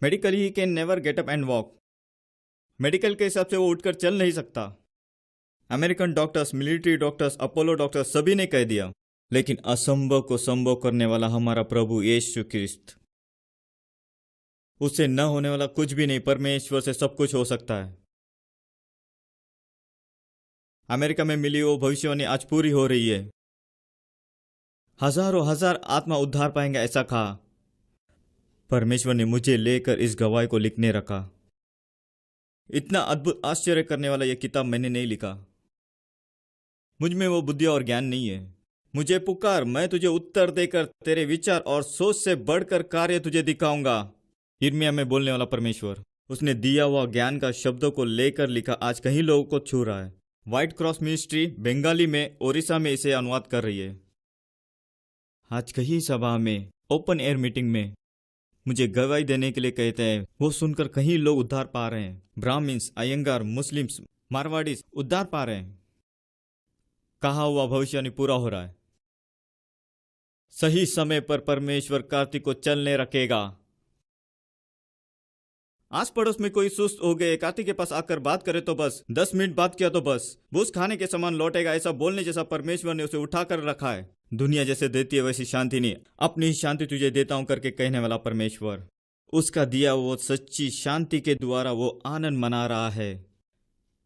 Medically he can never get up and walk. Medical के हिसाब से वो उठकर चल नहीं सकता। American doctors, military doctors, Apollo doctors सभी ने कह दिया, लेकिन असंभव को संभव करने वाला हमारा प्रभु यीशु क्रिस्त उससे न होने वाला कुछ भी नहीं, परमेश्वर से सब कुछ हो सकता है। अमेरिका में मिली वो भविष्यवाणी आज पूरी हो रही है। हजारों हजार आत्मा उद्धार पाएंगे ऐसा कहा। परमेश्वर ने मुझे लेकर इस गवाही को लिखने रखा। इतना अद्भुत आश्चर्य करने वाला यह किताब मैंने नहीं लिखा। मुझ में वो बुद्धि और ज्ञान नहीं है। मुझे पुकार, मैं तुझे उत्तर देकर तेरे विचार और सोच से बढ़कर कार्य तुझे दिखाऊंगा। यिर्मयाह में बोलने वाला परमेश्वर, उसने दिया हुआ ज्ञान का शब्दों को लेकर लिखा आज कहीं लोगों को छू रहा है। व्हाइट क्रॉस मिनिस्ट्री बंगाली में, ओडिशा में इसे अनुवाद कर रही है। आज कहीं सभा में, ओपन एयर मीटिंग में मुझे गवाही देने के लिए कहते हैं। वो सुनकर कहीं लोग उद्धार पा रहे हैं। ब्राह्मण्स, अयंगार, मुस्लिम्स, मारवाड़ीज उद्धार पा रहे हैं। कहा हुआ भविष्यवाणी पूरा हो रहा है। सही समय पर परमेश्वर कार्तिक को चलने रखेगा। आस पड़ोस में कोई सुस्त हो गए, कार्तिक के पास आकर बात करे तो बस 10 मिनट बात किया तो बस भूस खाने के समान लौटेगा, ऐसा बोलने जैसा परमेश्वर ने उसे उठाकर रखा है। दुनिया जैसे देती है वैसी शांति नहीं, अपनी ही शांति तुझे देता हूं करके कहने वाला परमेश्वर, उसका दिया वो सच्ची शांति के द्वारा वो आनंद मना रहा है।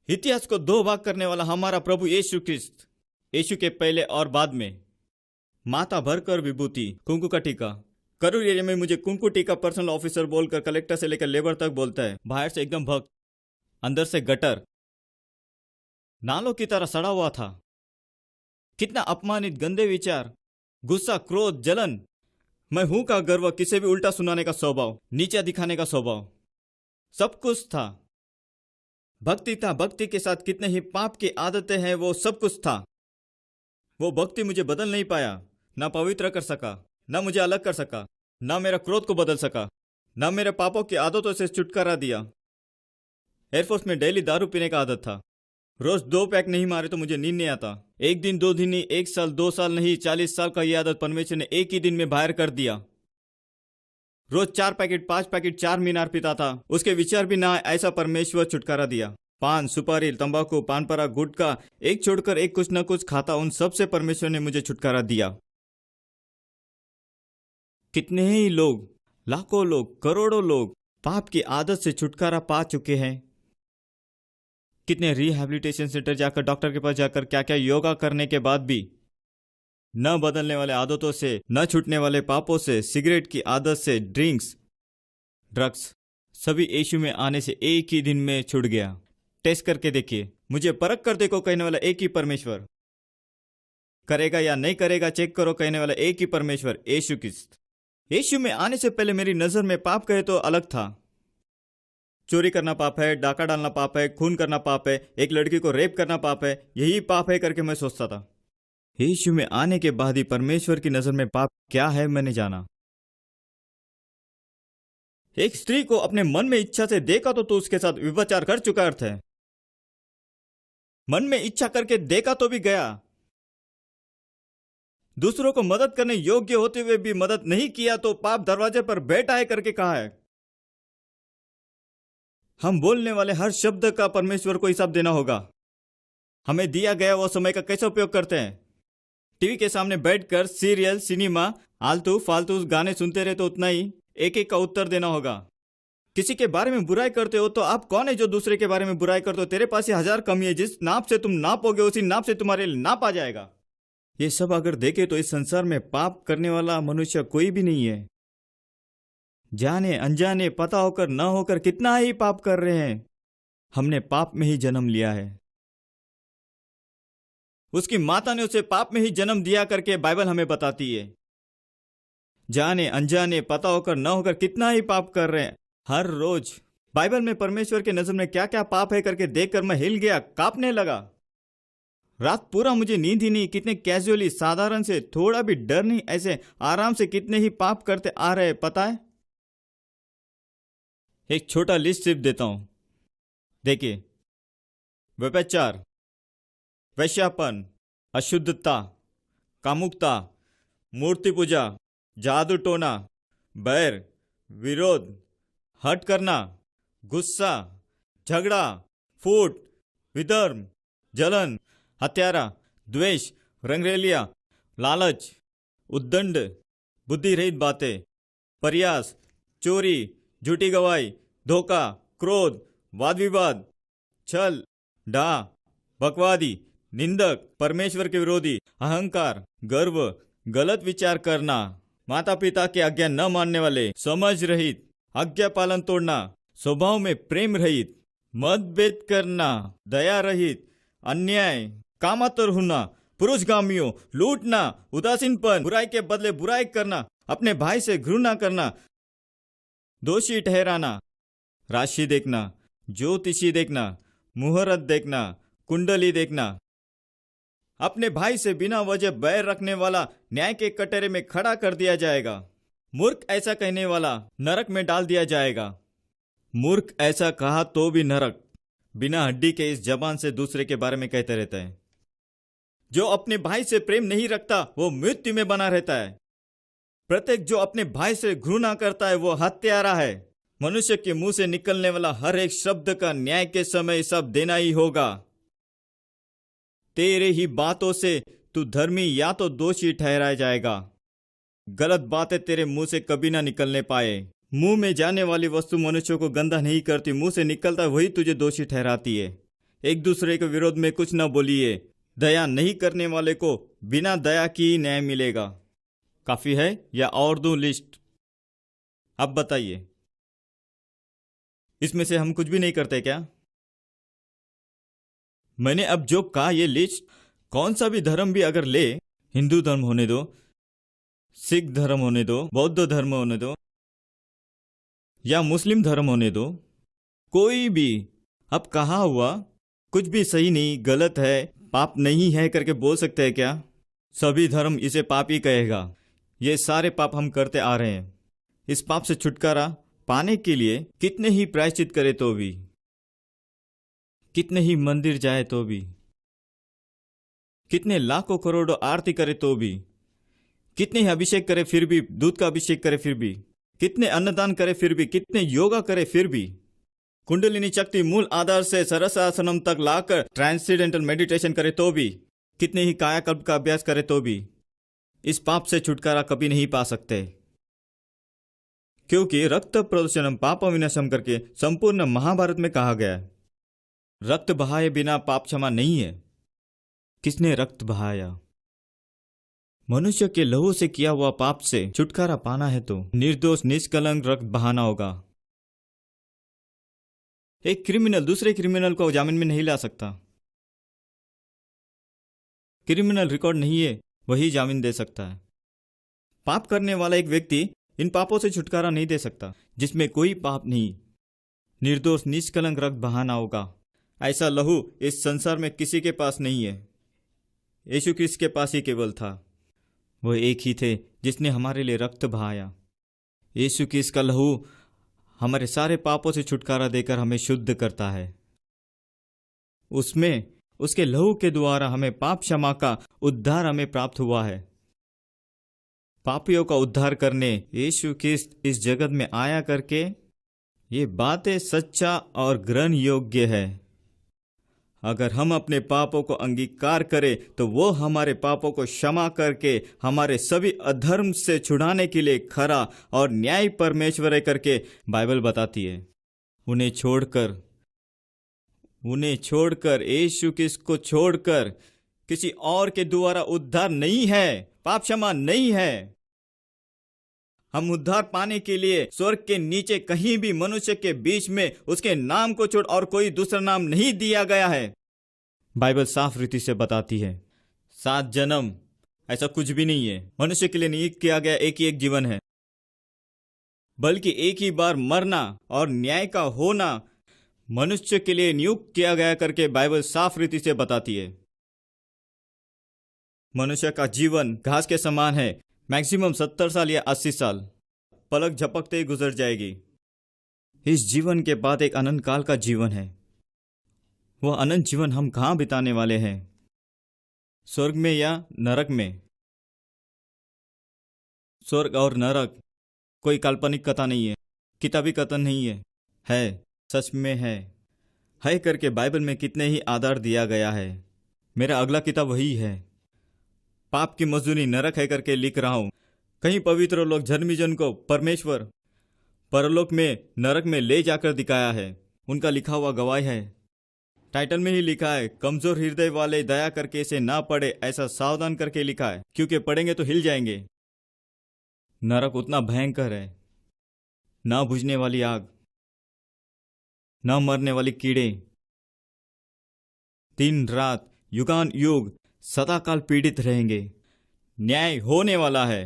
इतिहास को 2 भाग करने वाला हमारा प्रभु यीशु ख्रिस्त, यीशु के पहले और बाद में माथा भरकर विभूति, कुंकू का टीका। करूर एरिया में मुझे कुंकू टीका पर्सनल ऑफिसर बोलकर कलेक्टर से लेकर लेबर तक बोलता है। बाहर से एकदम भक्त, अंदर से गटर, नालों की तरह सड़ा हुआ था। कितना अपमानित, गंदे विचार, गुस्सा, क्रोध, जलन, मैं हूं का गर्व, किसे भी उल्टा सुनाने का स्वभाव, नीचा दिखाने का स्वभाव, सब कुछ था। भक्ति था, भक्ति के साथ कितने ही पाप की आदतें हैं, वो सब कुछ था। वो भक्ति मुझे बदल नहीं पाया, ना पवित्र कर सका, ना मुझे अलग कर सका, ना मेरा क्रोध को बदल सका, ना मेरे पापों की आदतों से छुटकारा दिया। एयरफोर्स में डेली दारू पीने का आदत था। रोज 2 पैक नहीं मारे तो मुझे नींद नहीं आता। 1 दिन 2 दिन नहीं, 1 साल 2 साल नहीं, 40 साल का ये आदत परमेश्वर ने एक ही दिन में बाहर कर दिया। रोज 4 पैकेट 5 पैकेट 4 मीनार पीता था, उसके विचार भी ना आए, ऐसा परमेश्वर छुटकारा दिया। पान, सुपारी, तंबाकू, पान परा, गुटखा, एक छोड़कर एक कुछ न कुछ खाता, उन सब से परमेश्वर ने मुझे छुटकारा दिया। कितने ही लोग, लाखों लोग, करोड़ों लोग पाप की आदत से छुटकारा पा चुके हैं। कितने रिहैबिलिटेशन सेंटर जाकर, डॉक्टर के पास जाकर, क्या क्या योगा करने के बाद भी न बदलने वाले आदतों से, न छूटने वाले पापों से, सिगरेट की आदत से, ड्रिंक्स, ड्रग्स, सभी यीशु में आने से एक ही दिन में छूट गया। टेस्ट करके देखिए, मुझे परख कर देखो कहने वाला एक ही परमेश्वर, करेगा या नहीं करेगा चेक करो कहने वाला एक ही परमेश्वर, यीशु ख्रिस्त। यीशु में आने से पहले मेरी नजर में पाप कहे तो अलग था। चोरी करना पाप है, डाका डालना पाप है, खून करना पाप है, एक लड़की को रेप करना पाप है, यही पाप है करके मैं सोचता था। यीशु में आने के बाद ही परमेश्वर की नजर में पाप क्या है मैंने जाना। एक स्त्री को अपने मन में इच्छा से देखा तो तू उसके साथ व्यभिचार कर चुका अर्थ है। मन में इच्छा करके देखा तो भी गया। दूसरों को मदद करने योग्य होते हुए भी मदद नहीं किया तो पाप दरवाजे पर बैठा है करके कहा है। हम बोलने वाले हर शब्द का परमेश्वर को हिसाब देना होगा। हमें दिया गया वो समय का कैसे उपयोग करते हैं। टीवी के सामने बैठकर सीरियल, सिनेमा, आलतू फालतू गाने सुनते रहे तो उतना ही एक एक का उत्तर देना होगा। किसी के बारे में बुराई करते हो तो आप कौन है जो दूसरे के बारे में बुराई करते हो। तेरे पास ही 1000 कमी है, जिस नाप से तुम नापोगे उसी नाप से तुम्हारे नाप आ जाएगा। ये सब अगर देखे तो इस संसार में पाप करने वाला मनुष्य कोई भी नहीं है। जाने अनजाने, पता होकर न होकर कितना ही पाप कर रहे हैं। हमने पाप में ही जन्म लिया है। उसकी माता ने उसे पाप में ही जन्म दिया करके बाइबल हमें बताती है। जाने अनजाने, पता होकर न होकर कितना ही पाप कर रहे हैं हर रोज। बाइबल में परमेश्वर के नजर में क्या क्या पाप है करके देखकर मैं हिल गया, कांपने लगा। रात पूरा मुझे नींद ही नहीं। कितने कैजुअली, साधारण से, थोड़ा भी डर नहीं, ऐसे आराम से कितने ही पाप करते आ रहे पता है। एक छोटा लिस्ट सिर्फ देता हूं, देखिए। व्यभिचार, वैश्यापन, अशुद्धता, कामुकता, मूर्ति पूजा, जादू टोना, बैर, विरोध, हट करना, गुस्सा, झगड़ा, फूट, विधर्म, जलन, हत्यारा, द्वेष, रंगरेलिया, लालच, उद्दंड, बुद्धि रहित बातें, प्रयास, चोरी, झूठी गवाही, धोखा, क्रोध, वाद विवाद, छल, डाह, बकवादी, निंदक, परमेश्वर के विरोधी, अहंकार, गर्व, गलत विचार करना, माता पिता की आज्ञा न मानने वाले, समझ रहित, आज्ञा पालन तोड़ना, स्वभाव में प्रेम रहित, मतभेद करना, दया रहित, अन्याय, कामातुर होना, पुरुषगामियों, लूटना, उदासीनपन, बुराई के बदले बुराई करना, अपने भाई से घृणा करना, दोषी ठहराना, राशि देखना, ज्योतिषी देखना, मुहूर्त देखना, कुंडली देखना, अपने भाई से बिना वजह बैर रखने वाला न्याय के कटोरे में खड़ा कर दिया जाएगा। मूर्ख ऐसा कहने वाला नरक में डाल दिया जाएगा। मूर्ख ऐसा कहा तो भी नरक, बिना हड्डी के इस जबान से दूसरे के बारे में कहते रहता है। जो अपने भाई से प्रेम नहीं रखता वो मृत्यु में बना रहता है। प्रत्येक जो अपने भाई से घृणा करता है वो हत्यारा है। मनुष्य के मुंह से निकलने वाला हर एक शब्द का न्याय के समय सब देना ही होगा। तेरे ही बातों से तू धर्मी या तो दोषी ठहराया जाएगा। गलत बातें तेरे मुंह से कभी ना निकलने पाए। मुंह में जाने वाली वस्तु मनुष्यों को गंदा नहीं करती, मुंह से निकलता वही तुझे दोषी ठहराती है। एक दूसरे के विरोध में कुछ न बोलिए। दया नहीं करने वाले को बिना दया की ही न्याय मिलेगा। काफी है या और दूं लिस्ट? अब बताइए, इसमें से हम कुछ भी नहीं करते क्या? मैंने अब जो कहा ये लिस्ट कौन सा भी धर्म भी अगर ले, हिंदू धर्म होने दो, सिख धर्म होने दो, बौद्ध धर्म होने दो या मुस्लिम धर्म होने दो, कोई भी अब कहा हुआ कुछ भी सही नहीं, गलत है, पाप नहीं है करके बोल सकते हैं क्या? सभी धर्म इसे पाप ही कहेगा। ये सारे पाप हम करते आ रहे हैं। इस पाप से छुटकारा पाने के लिए कितने ही प्रायश्चित करे तो भी, कितने ही मंदिर जाए तो भी, कितने लाखों करोड़ों आरती करे तो भी, कितने ही अभिषेक करे फिर भी, दूध का अभिषेक करे फिर भी, कितने अन्नदान करे फिर भी, कितने योगा करे फिर भी, कुंडलिनी शक्ति मूल आधार से सरसासनम तक लाकर ट्रांसेंडेंटल मेडिटेशन करे तो भी, कितने ही कायाकल्प का अभ्यास करे तो भी इस पाप से छुटकारा कभी नहीं पा सकते। क्योंकि रक्त प्रदूषणम पाप विनाशम करके संपूर्ण महाभारत में कहा गया है, रक्त बहाए बिना पाप क्षमा नहीं है। किसने रक्त बहाया? मनुष्य के लहू से किया हुआ पाप से छुटकारा पाना है तो निर्दोष निष्कलंक रक्त बहाना होगा। एक क्रिमिनल दूसरे क्रिमिनल को जामीन में नहीं ला सकता। क्रिमिनल रिकॉर्ड नहीं है, वही जामीन दे सकता है। पाप करने वाला एक व्यक्ति इन पापों से छुटकारा नहीं दे सकता जिसमें कोई पाप नहीं। निर्दोष निष्कलंक रक्त बहाना होगा। ऐसा लहू इस संसार में किसी के पास नहीं है। यीशु क्रिस्त के पास ही केवल था। वह एक ही थे जिसने हमारे लिए रक्त बहाया। यीशु क्रिस्त का लहू हमारे सारे पापों से छुटकारा देकर हमें शुद्ध करता है। उसमें उसके लहू के द्वारा हमें पाप क्षमा का उद्धार हमें प्राप्त हुआ है। पापियों का उद्धार करने यीशु क्रिस्त इस जगत में आया करके ये बातें सच्चा और ग्रहण योग्य है। अगर हम अपने पापों को अंगीकार करें तो वो हमारे पापों को क्षमा करके हमारे सभी अधर्म से छुड़ाने के लिए खरा और न्यायी परमेश्वर है करके बाइबल बताती है। उन्हें छोड़कर यीशु क्रिस्त को छोड़कर किसी और के द्वारा उद्धार नहीं है, पाप क्षमा नहीं है। हम उद्धार पाने के लिए स्वर्ग के नीचे कहीं भी मनुष्य के बीच में उसके नाम को छोड़ और कोई दूसरा नाम नहीं दिया गया है। बाइबल साफ रीति से बताती है 7 जन्म ऐसा कुछ भी नहीं है। मनुष्य के लिए नियुक्त किया गया एक ही एक जीवन है, बल्कि एक ही बार मरना और न्याय का होना मनुष्य के लिए नियुक्त किया गया करके बाइबल साफ रीति से बताती है। मनुष्य का जीवन घास के समान है, मैक्सिमम 70 साल या 80 साल, पलक झपकते ही गुजर जाएगी। इस जीवन के बाद एक अनंत काल का जीवन है। वह अनंत जीवन हम कहाँ बिताने वाले हैं? स्वर्ग में या नरक में? स्वर्ग और नरक कोई काल्पनिक कथा नहीं है, किताबी कथन नहीं है, सच में है करके बाइबल में कितने ही आधार दिया गया है। मेरा अगला किताब वही है। पाप की मजदूरी नरक है करके लिख रहा हूं। कहीं पवित्र लोग धर्मी जन को परलोक में नरक में ले जाकर दिखाया है। उनका लिखा हुआ गवाही है। टाइटल में ही लिखा है, कमजोर हृदय वाले दया करके इसे ना पढ़े, ऐसा सावधान करके लिखा है, क्योंकि पढ़ेंगे तो हिल जाएंगे। नरक उतना भयंकर है, ना बुझने वाली आग, ना मरने वाली कीड़े, दिन रात युगान युग सदाकाल पीड़ित रहेंगे। न्याय होने वाला है,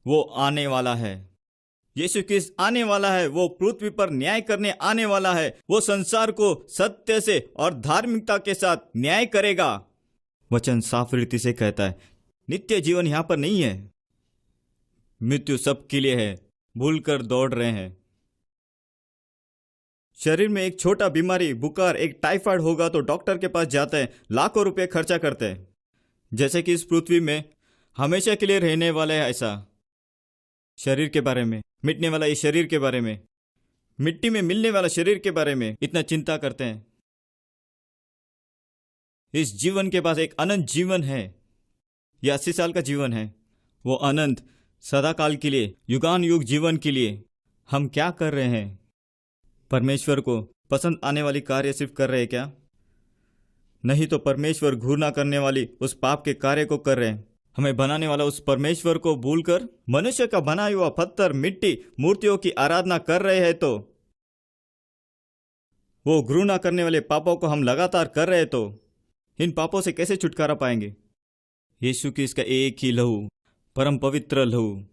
वो आने वाला है। यीशु क्रिस्त आने वाला है, वो पृथ्वी पर न्याय करने आने वाला है। वो संसार को सत्य से और धार्मिकता के साथ न्याय करेगा। वचन साफ रीति से कहता है, नित्य जीवन यहां पर नहीं है, मृत्यु सबके लिए है। भूलकर दौड़ रहे हैं। शरीर में एक छोटा बीमारी, बुखार, एक टाइफाइड होगा तो डॉक्टर के पास जाते हैं, लाखों रुपए खर्चा करते हैं। जैसे कि इस पृथ्वी में हमेशा के लिए रहने वाले हैं, ऐसा शरीर के बारे में, मिटने वाला इस शरीर के बारे में, मिट्टी में मिलने वाला शरीर के बारे में इतना चिंता करते हैं। इस जीवन के पास एक अनंत जीवन है। यह 80 साल का जीवन है, वो अनंत सदाकाल के लिए, युगान युग जीवन के लिए हम क्या कर रहे हैं? परमेश्वर को पसंद आने वाली कार्य सिर्फ कर रहे हैं क्या? नहीं तो परमेश्वर घृणा करने वाली उस पाप के कार्य को कर रहे हैं। हमें बनाने वाला उस परमेश्वर को भूलकर मनुष्य का बनाया हुआ पत्थर, मिट्टी, मूर्तियों की आराधना कर रहे हैं। तो वो घृणा करने वाले पापों को हम लगातार कर रहे हैं, तो इन पापों से कैसे छुटकारा पाएंगे? यीशु की इसका एक ही लहू, परम पवित्र लहू,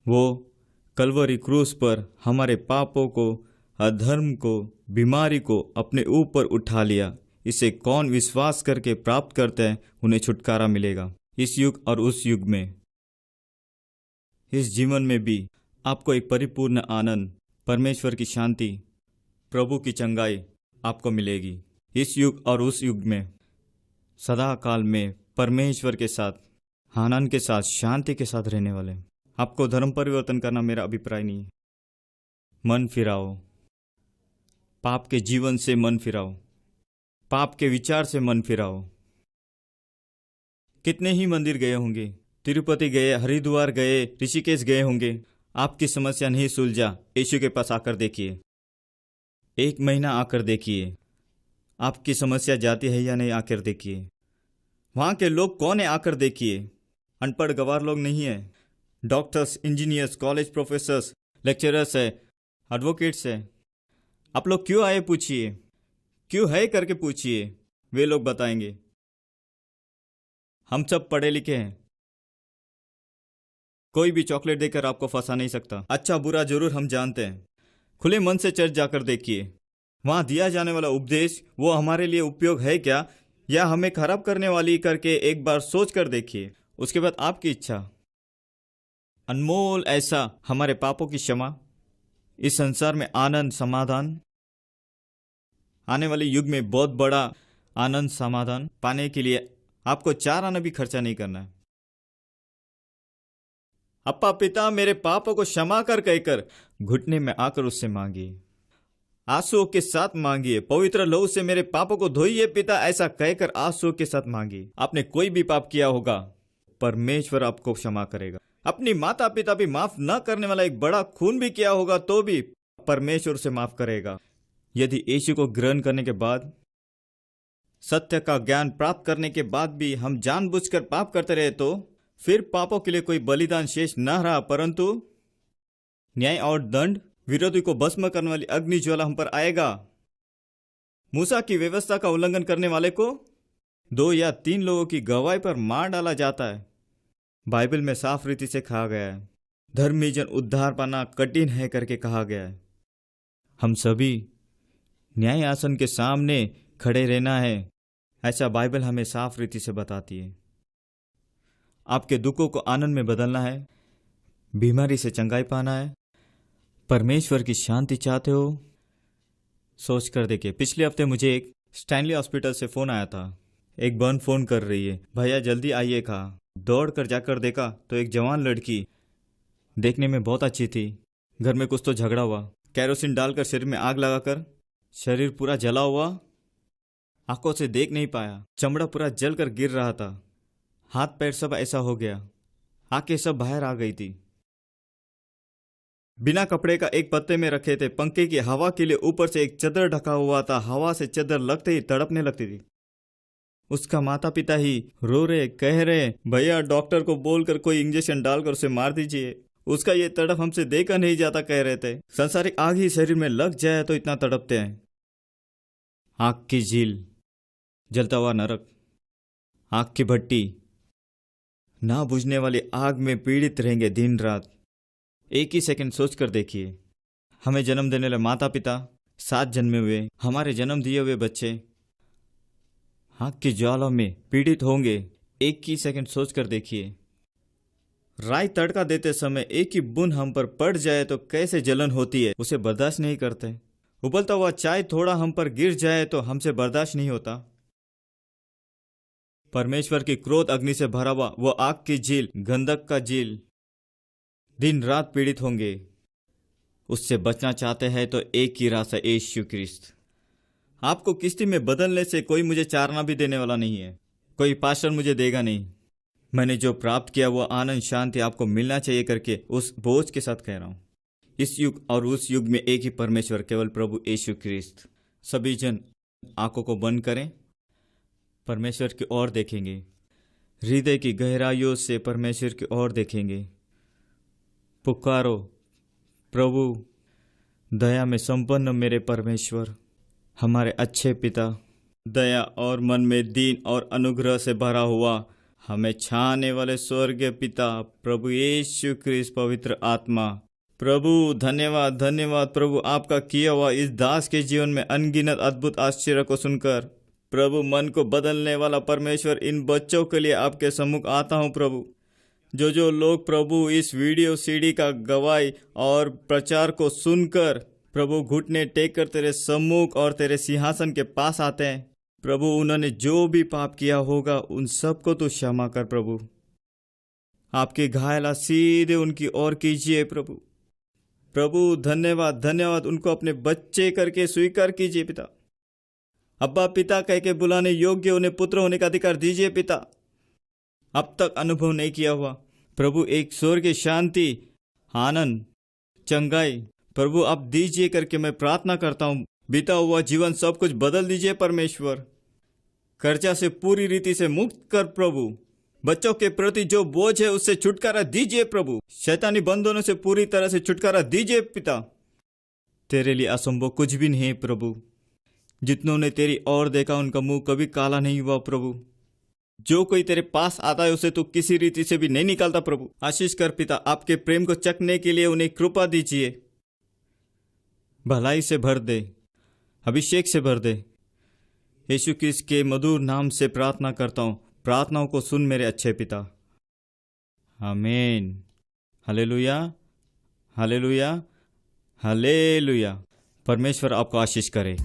वो कलवरी क्रूस पर हमारे पापों को, अधर्म को, बीमारी को अपने ऊपर उठा लिया। इसे कौन विश्वास करके प्राप्त करते हैं, उन्हें छुटकारा मिलेगा। इस युग और उस युग में, इस जीवन में भी आपको एक परिपूर्ण आनंद, परमेश्वर की शांति, प्रभु की चंगाई आपको मिलेगी। इस युग और उस युग में सदा काल में परमेश्वर के साथ, आनंद के साथ, शांति के साथ रहने वाले। आपको धर्म परिवर्तन करना मेरा अभिप्राय नहीं है। मन फिराओ, पाप के जीवन से मन फिराओ, पाप के विचार से मन फिराओ। कितने ही मंदिर गए होंगे, तिरुपति गए, हरिद्वार गए, ऋषिकेश गए होंगे, आपकी समस्या नहीं सुलझा। यीशु के पास आकर देखिए, 1 महीना आकर देखिए, आपकी समस्या जाती है या नहीं, आकर देखिए। वहाँ के लोग कौन है, आकर देखिए। अनपढ़ गवार लोग नहीं है, doctors, engineers, college professors, lecturers है, एडवोकेट्स है। आप लोग क्यों आए पूछिए, क्यों है करके पूछिए, वे लोग बताएंगे। हम सब पढ़े लिखे हैं, कोई भी चॉकलेट देकर आपको फंसा नहीं सकता। अच्छा बुरा जरूर हम जानते हैं। खुले मन से चर्च जाकर देखिए, वहां दिया जाने वाला उपदेश वो हमारे लिए उपयोग है क्या, या हमें खराब करने वाली करके एक बार सोच कर देखिए। उसके बाद आपकी इच्छा। अनमोल ऐसा हमारे पापों की क्षमा, इस संसार में आनंद, समाधान, आने वाले युग में बहुत बड़ा आनंद, समाधान पाने के लिए आपको 4 आना भी खर्चा नहीं करना है। अप्पा पिता मेरे पापों को क्षमा कर कहकर घुटने में आकर उससे मांगिए, आंसुओं के साथ मांगिए। पवित्र लहू से मेरे पापों को धोइए पिता, ऐसा कहकर आंसुओं के साथ मांगिए। आपने कोई भी पाप किया होगा, परमेश्वर आपको क्षमा करेगा। अपनी माता पिता भी माफ न करने वाला एक बड़ा खून भी किया होगा, तो भी परमेश्वर से माफ करेगा। यदि यीशु को ग्रहण करने के बाद, सत्य का ज्ञान प्राप्त करने के बाद भी हम जानबूझकर पाप करते रहे, तो फिर पापों के लिए कोई बलिदान शेष न रहा, परंतु न्याय और दंड, विरोधी को भस्म करने वाली अग्नि ज्वाला हम पर आएगा। मूसा की व्यवस्था का उल्लंघन करने वाले को 2 या 3 लोगों की गवाही पर मार डाला जाता है। बाइबल में साफ रीति से कहा गया है, धर्मी जन उद्धार पाना कठिन है करके कहा गया है। हम सभी न्याय आसन के सामने खड़े रहना है, ऐसा बाइबल हमें साफ रीति से बताती है। आपके दुखों को आनंद में बदलना है, बीमारी से चंगाई पाना है, परमेश्वर की शांति चाहते हो, सोच कर देखिए। पिछले हफ्ते मुझे एक स्टैनली हॉस्पिटल से फोन आया था। एक बहन फोन कर रही है, भैया जल्दी आइए। कहा, दौड़ कर जाकर देखा तो एक जवान लड़की, देखने में बहुत अच्छी थी। घर में कुछ तो झगड़ा हुआ, कैरोसिन डालकर शरीर में आग लगाकर शरीर पूरा जला हुआ, आंखों से देख नहीं पाया, चमड़ा पूरा जल कर गिर रहा था, हाथ पैर सब ऐसा हो गया, आंखें सब बाहर आ गई थी। बिना कपड़े का एक पत्ते में रखे थे। पंखे की हवा के लिए ऊपर से एक चादर ढका हुआ था। हवा से चादर लगते ही तड़पने लगती थी। उसका माता पिता ही रो रहे, कह रहे, भैया डॉक्टर को बोलकर कोई इंजेक्शन डालकर उसे मार दीजिए, उसका ये तड़प हमसे देखा नहीं जाता, कह रहे थे। संसारिक आग ही शरीर में लग जाए तो इतना तड़पते हैं। आग की झील, जलता हुआ नरक, आग की भट्टी, ना बुझने वाली आग में पीड़ित रहेंगे दिन रात। एक ही सेकंड सोचकर देखिए, हमें जन्म देने वाले माता पिता, 7 जन्मे हुए हमारे जन्म दिए हुए बच्चे आग की ज्वाला में पीड़ित होंगे। एक ही सेकंड सोचकर देखिए, राई तड़का देते समय एक ही बूंद हम पर पड़ जाए तो कैसे जलन होती है, उसे बर्दाश्त नहीं करते। उबलता हुआ चाय थोड़ा हम पर गिर जाए तो हमसे बर्दाश्त नहीं होता। परमेश्वर की क्रोध अग्नि से भरा हुआ वो आग की झील, गंधक का झील, दिन रात पीड़ित होंगे। उससे बचना चाहते हैं तो एक ही रास्ता, यीशु ख्रिस्त। आपको किस्ती में बदलने से कोई मुझे चारना भी देने वाला नहीं है, कोई पास्टर मुझे देगा नहीं। मैंने जो प्राप्त किया वो आनंद शांति आपको मिलना चाहिए करके उस बोझ के साथ कह रहा हूँ। इस युग और उस युग में एक ही परमेश्वर, केवल प्रभु यीशु ख्रिस्त। सभी जन आंखों को बंद करें, परमेश्वर की ओर देखेंगे, हृदय की गहराइयों से परमेश्वर की ओर देखेंगे। पुकारो, प्रभु दया में संपन्न मेरे परमेश्वर, हमारे अच्छे पिता, दया और मन में दीन और अनुग्रह से भरा हुआ हमें छाने वाले स्वर्गीय पिता, प्रभु यीशु ख्रिस्त, पवित्र आत्मा। प्रभु धन्यवाद, धन्यवाद प्रभु, आपका किया हुआ इस दास के जीवन में अनगिनत अद्भुत आश्चर्य को सुनकर। प्रभु मन को बदलने वाला परमेश्वर, इन बच्चों के लिए आपके सम्मुख आता हूँ प्रभु। जो लोग प्रभु इस वीडियो सीडी का गवाही और प्रचार को सुनकर प्रभु घुटने टेक कर तेरे सम्मुख और तेरे सिंहासन के पास आते हैं, प्रभु उन्होंने जो भी पाप किया होगा उन सबको तो क्षमा कर प्रभु। आपके घायला सीधे उनकी ओर कीजिए प्रभु। प्रभु धन्यवाद, धन्यवाद, उनको अपने बच्चे करके स्वीकार कीजिए पिता। अब्बा पिता कह के बुलाने योग्य उन्हें पुत्र होने का अधिकार दीजिए पिता। अब तक अनुभव नहीं किया हुआ प्रभु एक स्वर्गीय शांति, आनंद, चंगाई प्रभु आप दीजिए करके मैं प्रार्थना करता हूँ। बीता हुआ जीवन सब कुछ बदल दीजिए परमेश्वर। कर्जा से पूरी रीति से मुक्त कर प्रभु। बच्चों के प्रति जो बोझ है उससे छुटकारा दीजिए प्रभु। शैतानी बंधनों से पूरी तरह से छुटकारा दीजिए पिता। तेरे लिए असंभव कुछ भी नहीं है प्रभु। जितनों ने तेरी ओर देखा उनका मुंह कभी काला नहीं हुआ प्रभु। जो कोई तेरे पास आता है उसे तू किसी रीति से भी नहीं निकालता प्रभु। आशीष कर पिता, आपके प्रेम को चखने के लिए उन्हें कृपा दीजिए। भलाई से भर दे, अभिषेक से भर दे। यीशु क्रिस्त के मधुर नाम से प्रार्थना करता हूँ। प्रार्थनाओं को सुन मेरे अच्छे पिता। आमीन। Hallelujah, hallelujah, hallelujah. परमेश्वर आपको आशीष करे।